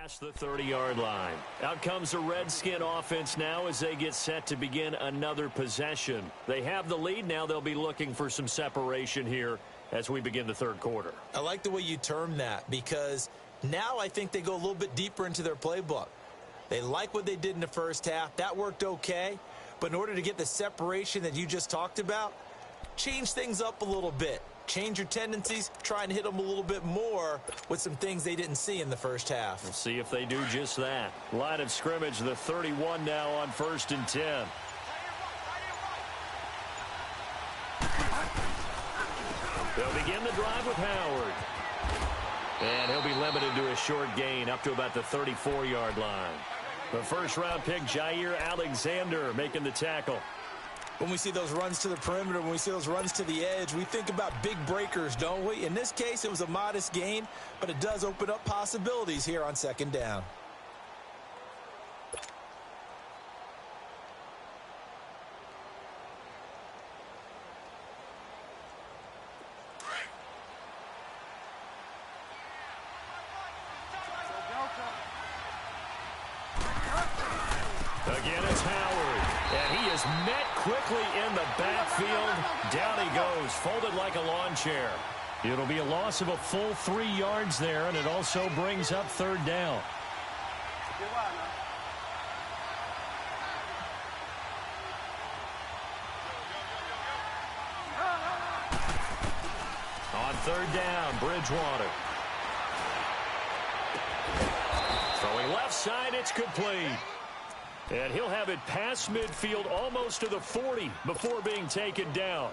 K: Past the 30-yard line. Out comes the Redskin offense now as they get set to begin another possession. They have the lead now. They'll be looking for some separation here as we begin the third quarter.
M: I like the way you term that because now I think they go a little bit deeper into their playbook. They like what they did in the first half. That worked okay. But in order to get the separation that you just talked about, change things up a little bit. Change your tendencies, try and hit them a little bit more with some things they didn't see in the first half.
K: We'll see if they do just that. Line of scrimmage, the 31 now on 1st and 10. They'll begin the drive with Howard. And he'll be limited to a short gain up to about the 34-yard line. The first-round pick, Jair Alexander, making the tackle.
M: When we see those runs to the perimeter, when we see those runs to the edge, we think about big breakers, don't we? In this case, it was a modest gain, but it does open up possibilities here on 2nd down.
K: Again, it's Howard. And he is met quickly in the backfield. Down he goes, folded like a lawn chair. It'll be a loss of a full 3 yards there, and it also brings up 3rd down. On 3rd down, Bridgewater. Throwing left side, it's complete. And he'll have it past midfield almost to the 40 before being taken down.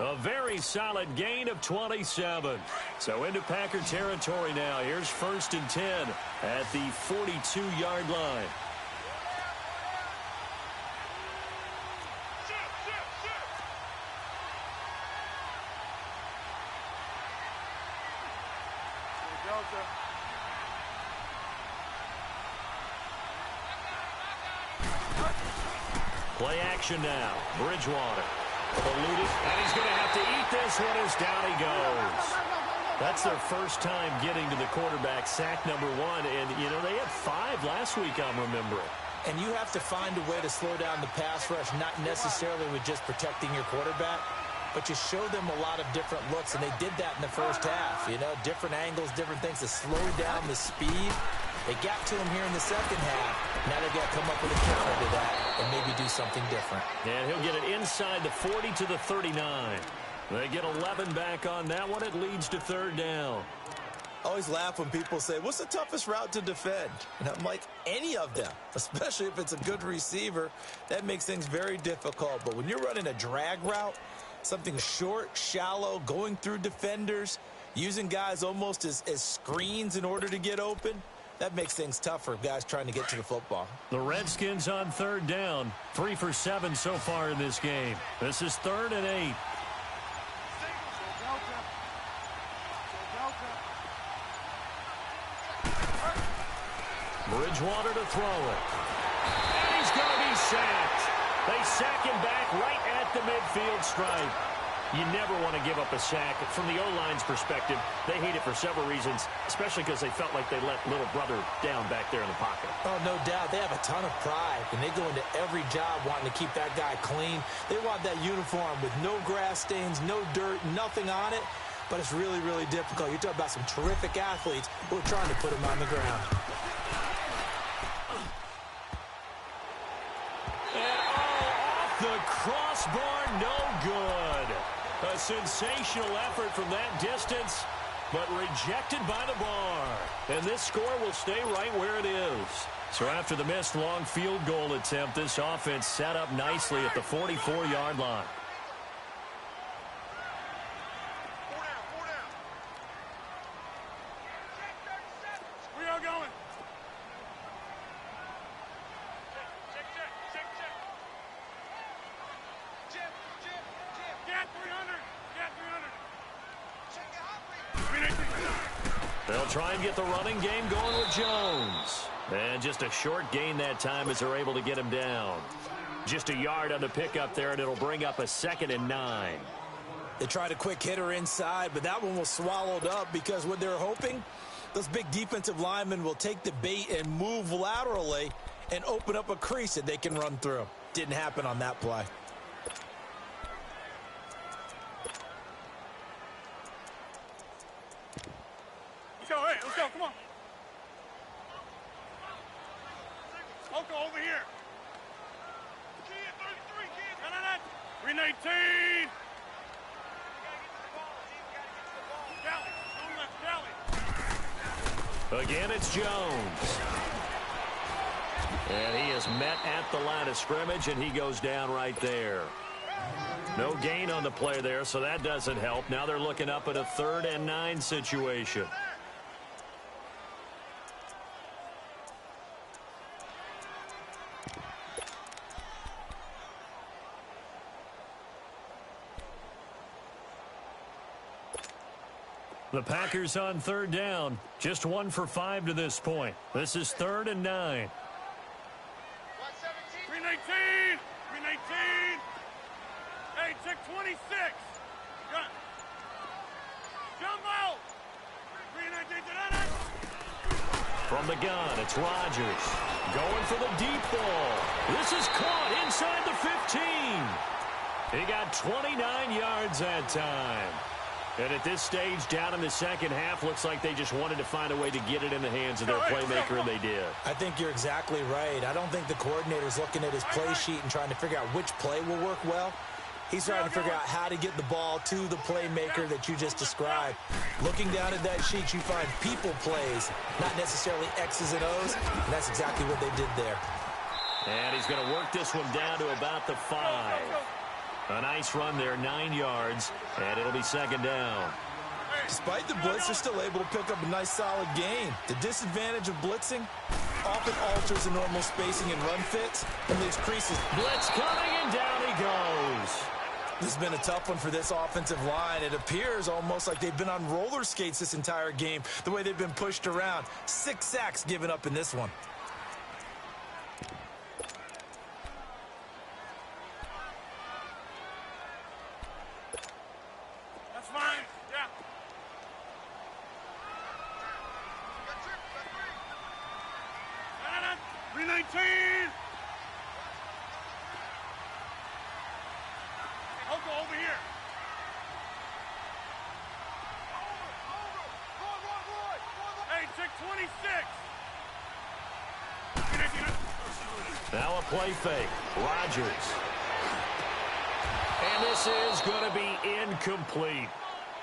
K: A very solid gain of 27. So into Packer territory now. Here's 1st and 10 at the 42-yard line. Play action now. Bridgewater. Eluded, and he's going to have to eat this one as down he goes. That's their first time getting to the quarterback, sack number 1. And, you know, they had 5 last week, I'm remembering.
M: And you have to find a way to slow down the pass rush, not necessarily with just protecting your quarterback, but you show them a lot of different looks, and they did that in the first half. You know, different angles, different things to slow down the speed. They got to him here in the second half. Now they've got to come up with a counter to that and maybe do something different.
K: And he'll get it inside the 40 to the 39. They get 11 back on that one. It leads to third down.
M: I always laugh when people say, what's the toughest route to defend? And I'm like, any of them, especially if it's a good receiver. That makes things very difficult. But when you're running a drag route, something short, shallow, going through defenders, using guys almost as screens in order to get open, that makes things tough for guys trying to get to the football.
K: The Redskins on third down. 3 for 7 so far in this game. This is 3rd and 8. Bridgewater to throw it. And he's going to be sacked. They sack him back right at the midfield stripe. You never want to give up a sack. From the O-line's perspective, they hate it for several reasons, especially because they felt like they let little brother down back there in the pocket.
M: Oh, no doubt. They have a ton of pride, and they go into every job wanting to keep that guy clean. They want that uniform with no grass stains, no dirt, nothing on it, but it's really, really difficult. You're talking about some terrific athletes who are trying to put him on the ground.
K: And off the crossbar, no good. A sensational effort from that distance, but rejected by the bar. And this score will stay right where it is. So after the missed long field goal attempt, this offense set up nicely at the 44-yard line.
N: We are going.
K: They'll try and get the running game going with Jones. And just a short gain that time as they're able to get him down. Just a yard on the pickup there, and it'll bring up a 2nd and 9.
M: They tried a quick hitter inside, but that one was swallowed up because what they're hoping, those big defensive linemen will take the bait and move laterally and open up a crease that they can run through. Didn't happen on that play.
N: Let's go, hey, let's go, come on. Loco over here. Kid, 33, kid. No. Green 18.
K: Again, it's Jones. And he is met at the line of scrimmage, and he goes down right there. No gain on the play there, so that doesn't help. Now they're looking up at a 3rd and 9 situation. The Packers on 3rd down. Just 1 for 5 to this point. This is 3rd and 9.
N: Green 18. Green 18. Hey, check 26. Jumbo. Green 18.
K: From the gun, it's Rodgers. Going for the deep ball. This is caught inside the 15. He got 29 yards that time. And at this stage, down in the second half, looks like they just wanted to find a way to get it in the hands of their playmaker, and they did.
M: I think you're exactly right. I don't think the coordinator's looking at his play sheet and trying to figure out which play will work well. He's trying to figure out how to get the ball to the playmaker that you just described. Looking down at that sheet, you find people plays, not necessarily X's and O's, and that's exactly what they did there.
K: And he's going to work this one down to about the 5. A nice run there, 9 yards, and it'll be 2nd down.
M: Despite the blitz, they're still able to pick up a nice, solid gain. The disadvantage of blitzing often alters the normal spacing and run fits and leaves creases.
K: Blitz coming, and down he goes.
M: This has been a tough one for this offensive line. It appears almost like they've been on roller skates this entire game, the way they've been pushed around. 6 sacks given up in this one.
N: 319. I'll go over here. Hey, check 26.
K: Now a play fake. Rodgers. And this is going to be incomplete.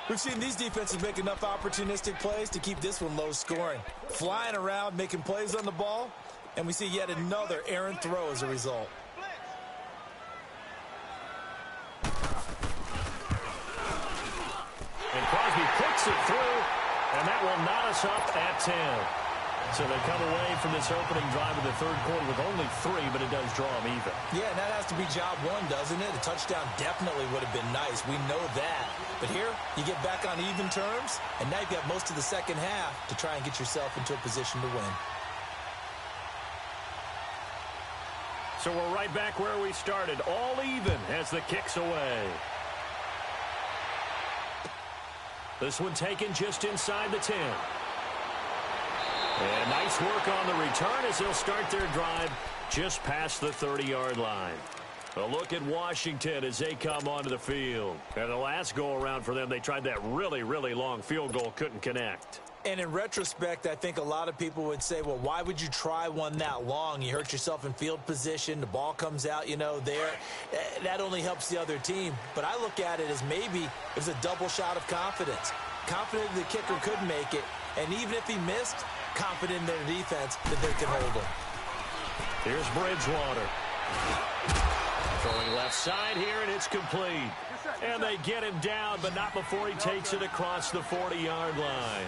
M: We've seen these defenses make enough opportunistic plays to keep this one low scoring. Flying around, making plays on the ball, and we see yet another errant throw as a result.
K: And Crosby puts it through, and that will knot us up at 10. So they come away from this opening drive in the third quarter with only 3, but it does draw them even.
M: Yeah, and that has to be job one, doesn't it? A touchdown definitely would have been nice. We know that. But here, you get back on even terms, and now you've got most of the second half to try and get yourself into a position to win.
K: So we're right back where we started, all even as the kick's away. This one taken just inside the 10. And nice work on the return as they'll start their drive just past the 30-yard line. A look at Washington as they come onto the field. And the last go-around for them, they tried that really, really long field goal, couldn't connect.
M: And in retrospect, I think a lot of people would say, well, why would you try one that long? You hurt yourself in field position. The ball comes out, there. That only helps the other team. But I look at it as maybe it was a double shot of confidence. Confident the kicker could make it. And even if he missed, confident in their defense that they can hold him.
K: Here's Bridgewater. Throwing left side here, and it's complete. And they get him down, but not before he takes it across the 40-yard line.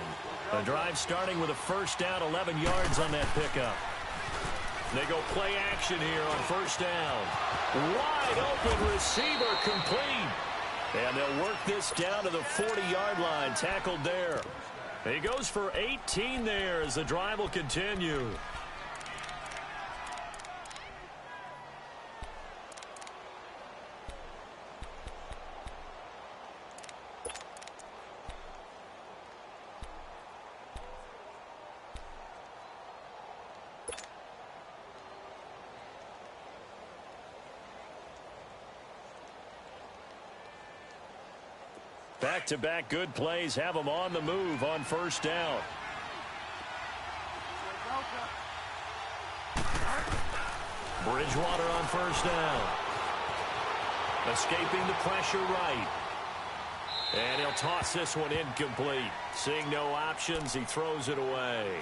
K: The drive starting with a first down, 11 yards on that pickup. They go play action here on first down. Wide open receiver complete. And they'll work this down to the 40-yard line, tackled there. He goes for 18 there as the drive will continue. Back-to-back good plays have them on the move on first down. Bridgewater on first down. Escaping the pressure right. And he'll toss this one incomplete. Seeing no options, he throws it away.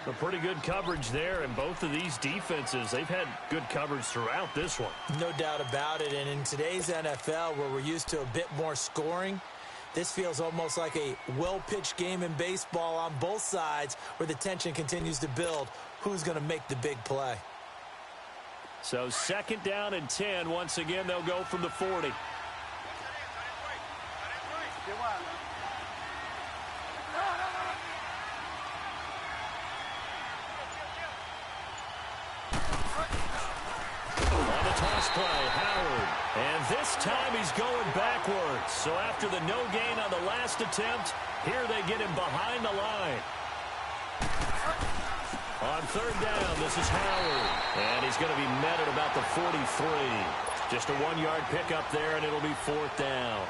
K: A pretty good coverage there, and both of these defenses, they've had good coverage throughout this one.
M: No doubt about it, and in today's NFL, where we're used to a bit more scoring, this feels almost like a well-pitched game in baseball on both sides where the tension continues to build. Who's going to make the big play?
K: So second down and 10. Once again, they'll go from the 40. On the toss play, Howard. And this time he's going backwards. So after the no gain on the last attempt, here they get him behind the line. On third down, this is Howard. And he's going to be met at about the 43. Just a 1-yard pickup there, and it'll be fourth down.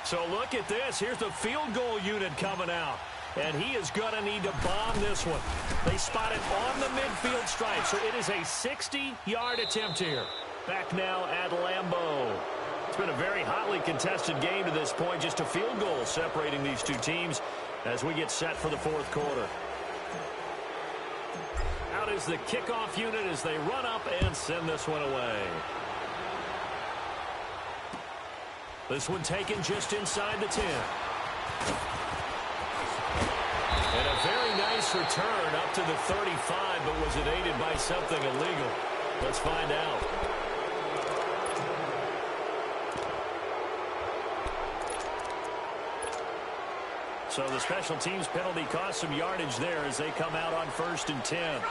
K: So look at this. Here's the field goal unit coming out. And he is going to need to bomb this one. They spot it on the midfield stripe. So it is a 60-yard attempt here. Back now at Lambeau. It's been a very hotly contested game to this point. Just a field goal separating these two teams as we get set for the fourth quarter. Out is the kickoff unit as they run up and send this one away. This one taken just inside the 10. And a very nice return up to the 35, but was it aided by something illegal? Let's find out. So the special teams penalty cost some yardage there as they come out on first and 10.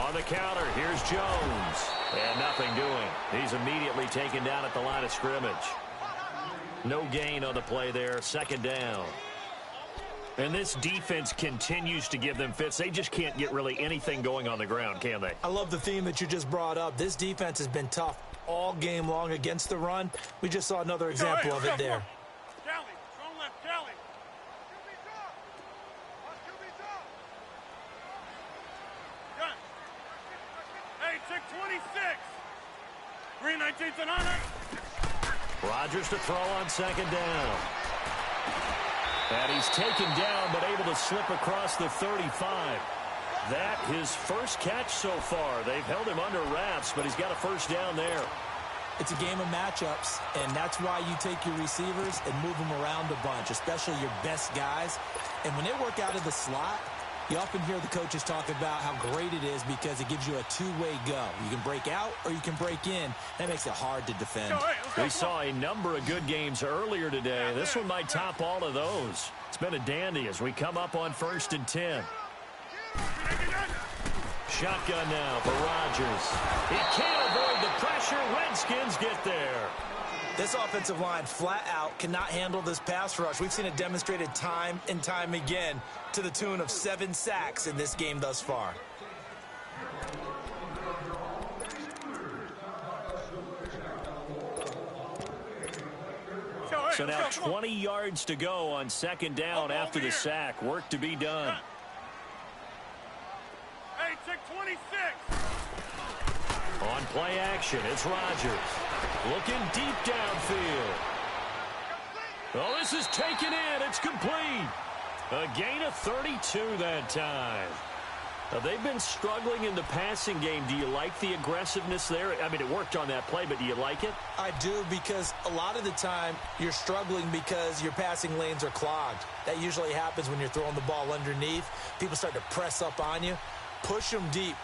K: On the counter, here's Jones. And nothing doing. He's immediately taken down at the line of scrimmage. No gain on the play there. Second down. And this defense continues to give them fits. They just can't get really anything going on the ground, can they?
M: I love the theme that you just brought up. This defense has been tough all game long against the run. We just saw another example of it there.
N: Kelly, strong left, Kelly. Good. Hey, check 26. Green 19th and honor.
K: Rodgers to throw on second down. And he's taken down, but able to slip across the 35. That his first catch so far. They've held him under wraps, but he's got a first down there.
M: It's a game of matchups, and that's why you take your receivers and move them around a bunch, especially your best guys. And when they work out of the slot, you often hear the coaches talk about how great it is because it gives you a two-way go. You can break out or you can break in. That makes it hard to defend.
K: We saw a number of good games earlier today. This one might top all of those. It's been a dandy as we come up on 1st and 10. Shotgun now for Rodgers. He can't avoid the pressure. Redskins get there.
M: This offensive line flat out cannot handle this pass rush. We've seen it demonstrated time and time again to the tune of 7 sacks in this game thus far.
K: So now 20 yards to go on second down after the sack. Work to be done.
N: Hey, check 26.
K: On play action, it's Rodgers. Looking deep downfield. Oh, this is taken in. It's complete. A gain of 32 that time. Now, they've been struggling in the passing game. Do you like the aggressiveness there? I mean, it worked on that play, but do you like it?
M: I do, because a lot of the time you're struggling because your passing lanes are clogged. That usually happens when you're throwing the ball underneath. People start to press up on you. Push them deep.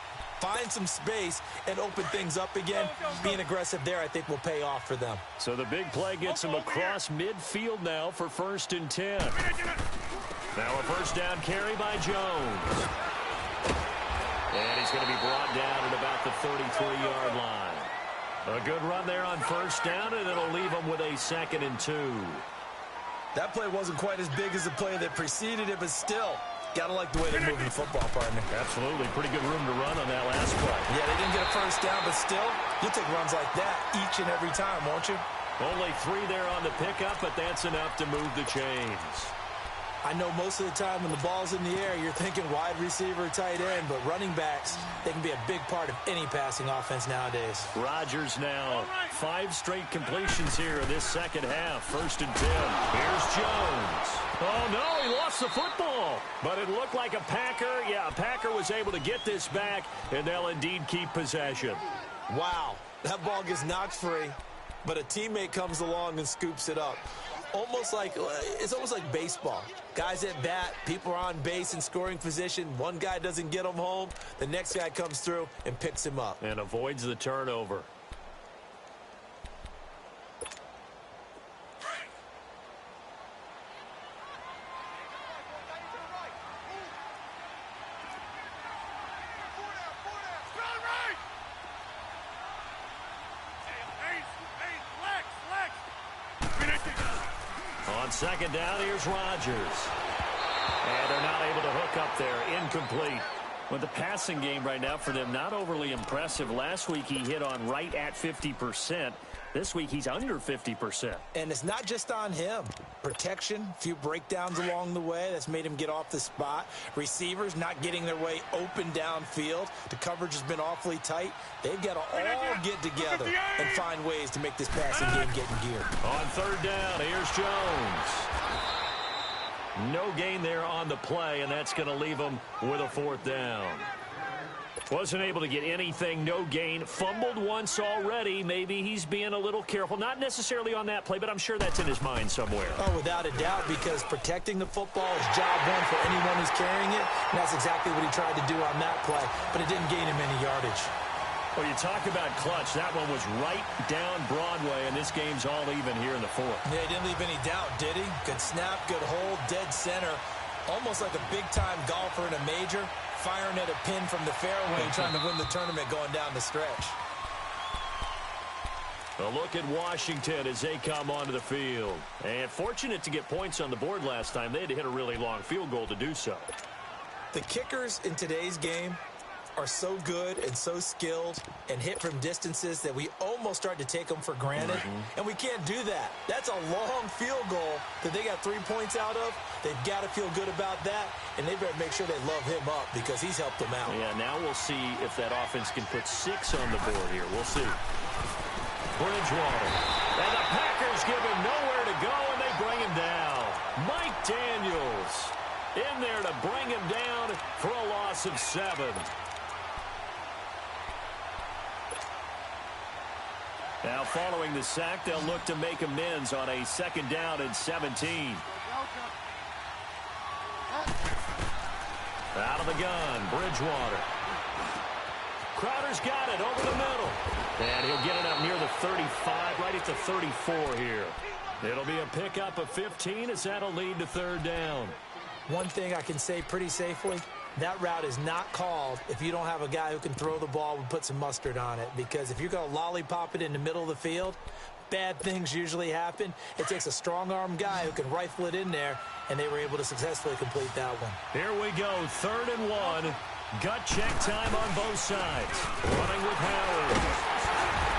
M: Find some space and open things up again. Being aggressive there, I think, will pay off for them.
K: So the big play gets him across midfield now for 1st and 10. Now a first down carry by Jones. And he's going to be brought down at about the 33-yard line. A good run there on first down, and it'll leave him with a 2nd and 2.
M: That play wasn't quite as big as the play that preceded it, but still, got to like the way they're moving the football, partner.
K: Absolutely. Pretty good room to run on that last play.
M: Yeah, they didn't get a first down, but still, you'll take runs like that each and every time, won't you?
K: Only 3 there on the pickup, but that's enough to move the chains.
M: I know most of the time when the ball's in the air, you're thinking wide receiver, tight end, but running backs, they can be a big part of any passing offense nowadays.
K: Rodgers now, 5 straight completions here in this second half. 1st and 10. Here's Jones. Oh, no, he lost the football. But it looked like a Packer. Yeah, a Packer was able to get this back, and they'll indeed keep possession.
M: Wow, that ball gets knocked free, but a teammate comes along and scoops it up. It's almost like baseball. Guys at bat, people are on base in scoring position. One guy doesn't get him home. The next guy comes through and picks him up.
K: And avoids the turnover. On second down, here's Rodgers. And they're not able to hook up there. Incomplete. But the passing game right now for them, not overly impressive. Last week he hit on right at 50%. This week he's under 50%.
M: And it's not just on him. Protection, a few breakdowns along the way. That's made him get off the spot. Receivers not getting their way open downfield. The coverage has been awfully tight. They've got to all get together and find ways to make this passing game get in gear.
K: On third down, here's Jones. No gain there on the play, and that's going to leave him with a 4th down. Wasn't able to get anything, no gain. Fumbled once already. Maybe he's being a little careful. Not necessarily on that play, but I'm sure that's in his mind somewhere.
M: Oh, without a doubt, because protecting the football is job one for anyone who's carrying it, and that's exactly what he tried to do on that play, but it didn't gain him any yardage.
K: Well, you talk about clutch. That one was right down Broadway, and this game's all even here in the 4th.
M: Yeah, he didn't leave any doubt, did he? Good snap, good hold, dead center. Almost like a big-time golfer in a major. firing at a pin from the fairway, trying to win the tournament going down the stretch.
K: A look at Washington as they come onto the field. And fortunate to get points on the board last time. They had to hit a really long field goal to do so.
M: The kickers in today's game are so good and so skilled and hit from distances that we almost start to take them for granted. And we can't do that. That's a long field goal that they got 3 points out of. They've got to feel good about that, and they better make sure they love him up because he's helped them out.
K: Yeah, now we'll see if that offense can put 6 on the board here. We'll see. Bridgewater. And the Packers give him nowhere to go, and they bring him down. Mike Daniels in there to bring him down for a loss of 7. Now, following the sack, they'll look to make amends on a 2nd down and 17. Out of the gun, Bridgewater. Crowder's got it over the middle. And he'll get it up near the 35, right at the 34 here. It'll be a pickup of 15 as that'll lead to 3rd down.
M: One thing I can say pretty safely, that route is not called if you don't have a guy who can throw the ball and put some mustard on it. Because if you're going to lollipop it in the middle of the field, bad things usually happen. It takes a strong-arm guy who can rifle it in there, and they were able to successfully complete that one.
K: Here we go, 3rd and 1. Gut check time on both sides. Running with Howard.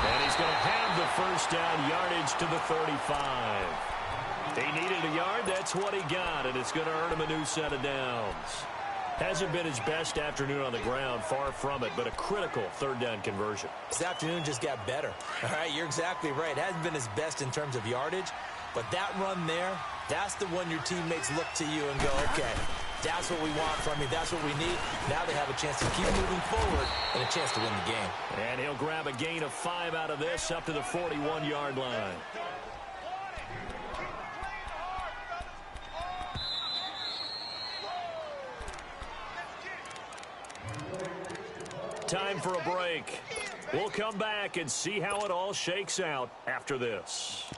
K: And he's going to have the 1st down, yardage to the 35. He needed a yard, that's what he got, and it's going to earn him a new set of downs. Hasn't been his best afternoon on the ground, far from it, but a critical 3rd down conversion.
M: His afternoon just got better. All right, you're exactly right. It hasn't been his best in terms of yardage, but that run there, that's the one your teammates look to you and go, okay, that's what we want from you. That's what we need. Now they have a chance to keep moving forward and a chance to win the game.
K: And he'll grab a gain of 5 out of this up to the 41-yard line. Time for a break. We'll come back and see how it all shakes out after this.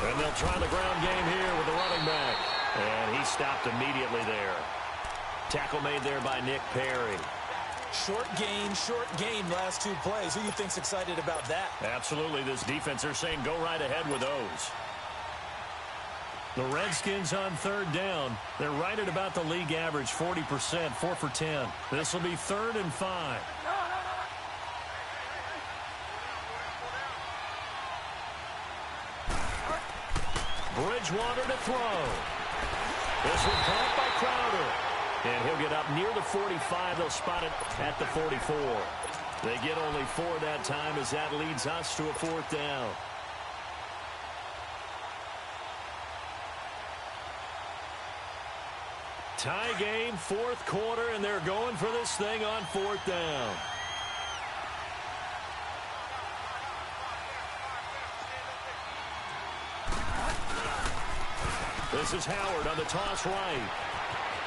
K: And they'll try the ground game here with the running back. And he stopped immediately there. Tackle made there by Nick Perry.
M: Short gain last 2 plays. Who do you think's excited about that?
K: Absolutely. This defense, they're saying go right ahead with those. The Redskins on 3rd down. They're right at about the league average, 40%, 4 for 10. This will be 3rd and 5. Bridgewater to throw. This one caught by Crowder. And he'll get up near the 45. They'll spot it at the 44. They get only 4 that time as that leads us to a 4th down. Tie game, 4th quarter, and they're going for this thing on 4th down. This is Howard on the toss right.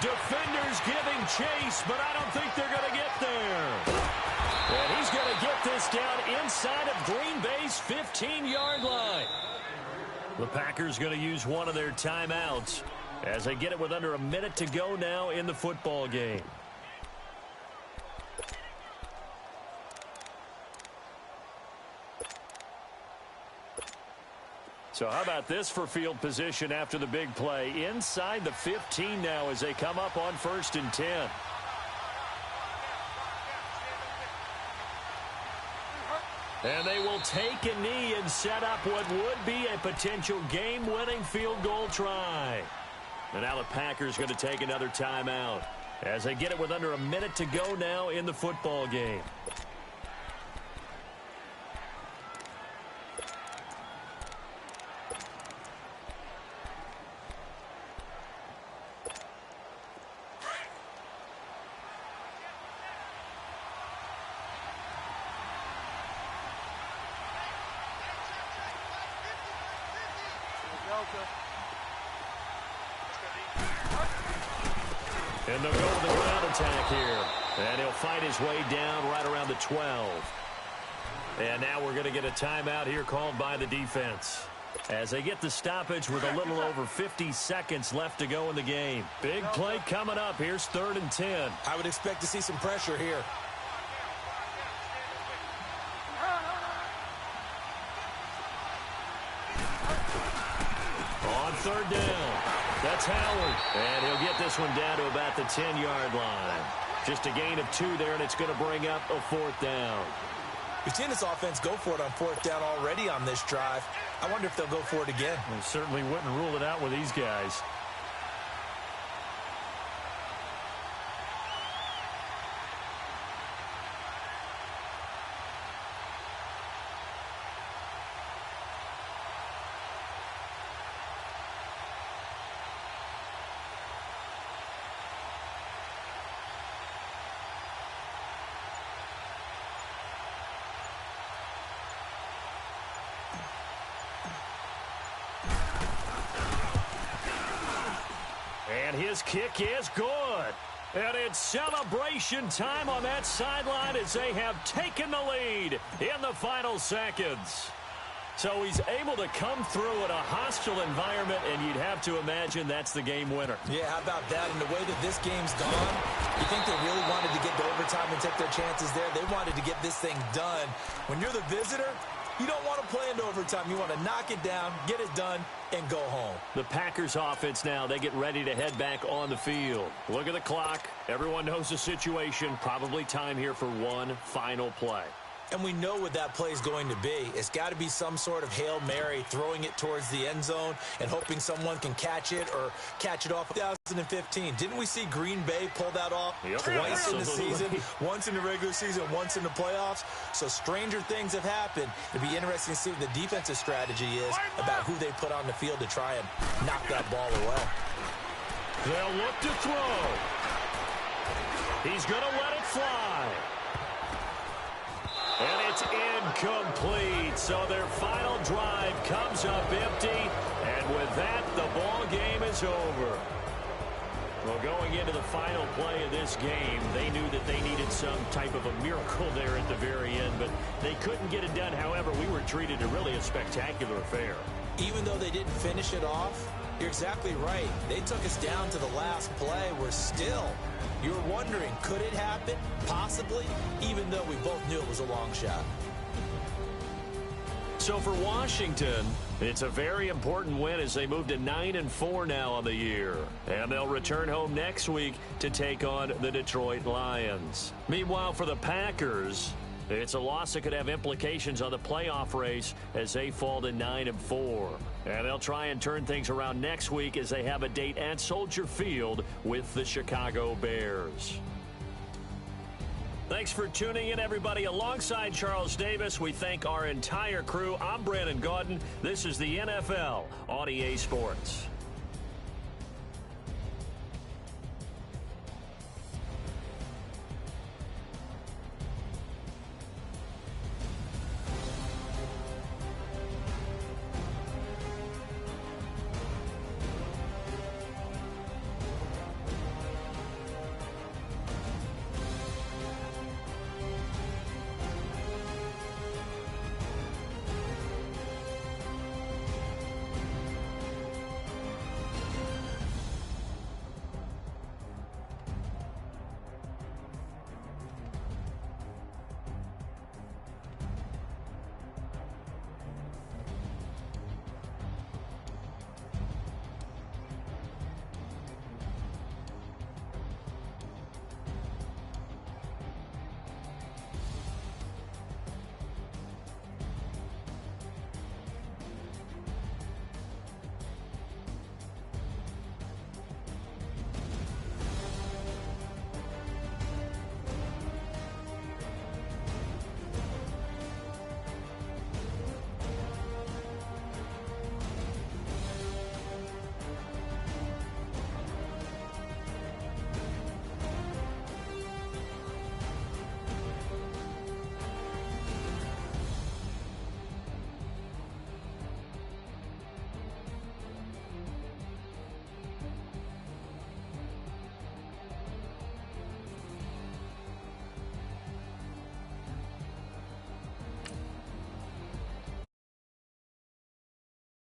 K: Defenders giving chase, but I don't think they're going to get there. And he's going to get this down inside of Green Bay's 15-yard line. The Packers going to use one of their timeouts as they get it with under a minute to go now in the football game. So how about this for field position after the big play? Inside the 15 now as they come up on 1st and 10. And they will take a knee and set up what would be a potential game-winning field goal try. And now the Packers going to take another timeout as they get it with under a minute to go now in the football game. And they'll go with the ground attack here. And he'll fight his way down right around the 12. And now we're going to get a timeout here called by the defense, as they get the stoppage with a little over 50 seconds left to go in the game. Big play coming up. Here's 3rd and 10.
M: I would expect to see some pressure here.
K: On 3rd down, that's Howard. And he'll get this one down to about the 10-yard line. Just a gain of 2 there, and it's going to bring up a 4th down.
M: We've seen this offense go for it on 4th down already on this drive. I wonder if they'll go for it again.
K: Well, certainly wouldn't rule it out with these guys. And his kick is good. And it's celebration time on that sideline as they have taken the lead in the final seconds. So he's able to come through in a hostile environment, and you'd have to imagine that's the game winner.
M: Yeah, how about that? And the way that this game's gone, you think they really wanted to get to overtime and take their chances there? They wanted to get this thing done. When you're the visitor, you don't want to play into overtime. You want to knock it down, get it done, and go home.
K: The Packers offense now, they get ready to head back on the field. Look at the clock. Everyone knows the situation. Probably time here for one final play.
M: And we know what that play is going to be. It's got to be some sort of Hail Mary, throwing it towards the end zone and hoping someone can catch it or catch it off. 2015, didn't we see Green Bay pull that off twice in the season? Once in the regular season, once in the playoffs. So stranger things have happened. It'd be interesting to see what the defensive strategy is about who they put on the field to try and knock that ball away.
K: They'll look to throw. He's going to let it fly. And it's incomplete. So their final drive comes up empty. And with that, the ball game is over. Well, going into the final play of this game, they knew that they needed some type of a miracle there at the very end, but they couldn't get it done. However, we were treated to really a spectacular affair.
M: Even though they didn't finish it off, you're exactly right. They took us down to the last play. We're still, you were wondering, could it happen? Possibly, even though we both knew it was a long shot.
K: So for Washington, it's a very important win as they move to 9-4 now on the year. And they'll return home next week to take on the Detroit Lions. Meanwhile, for the Packers, it's a loss that could have implications on the playoff race as they fall to 9-4. And they'll try and turn things around next week as they have a date at Soldier Field with the Chicago Bears. Thanks for tuning in, everybody. Alongside Charles Davis, we thank our entire crew. I'm Brandon Gaudin. This is the NFL on EA Sports.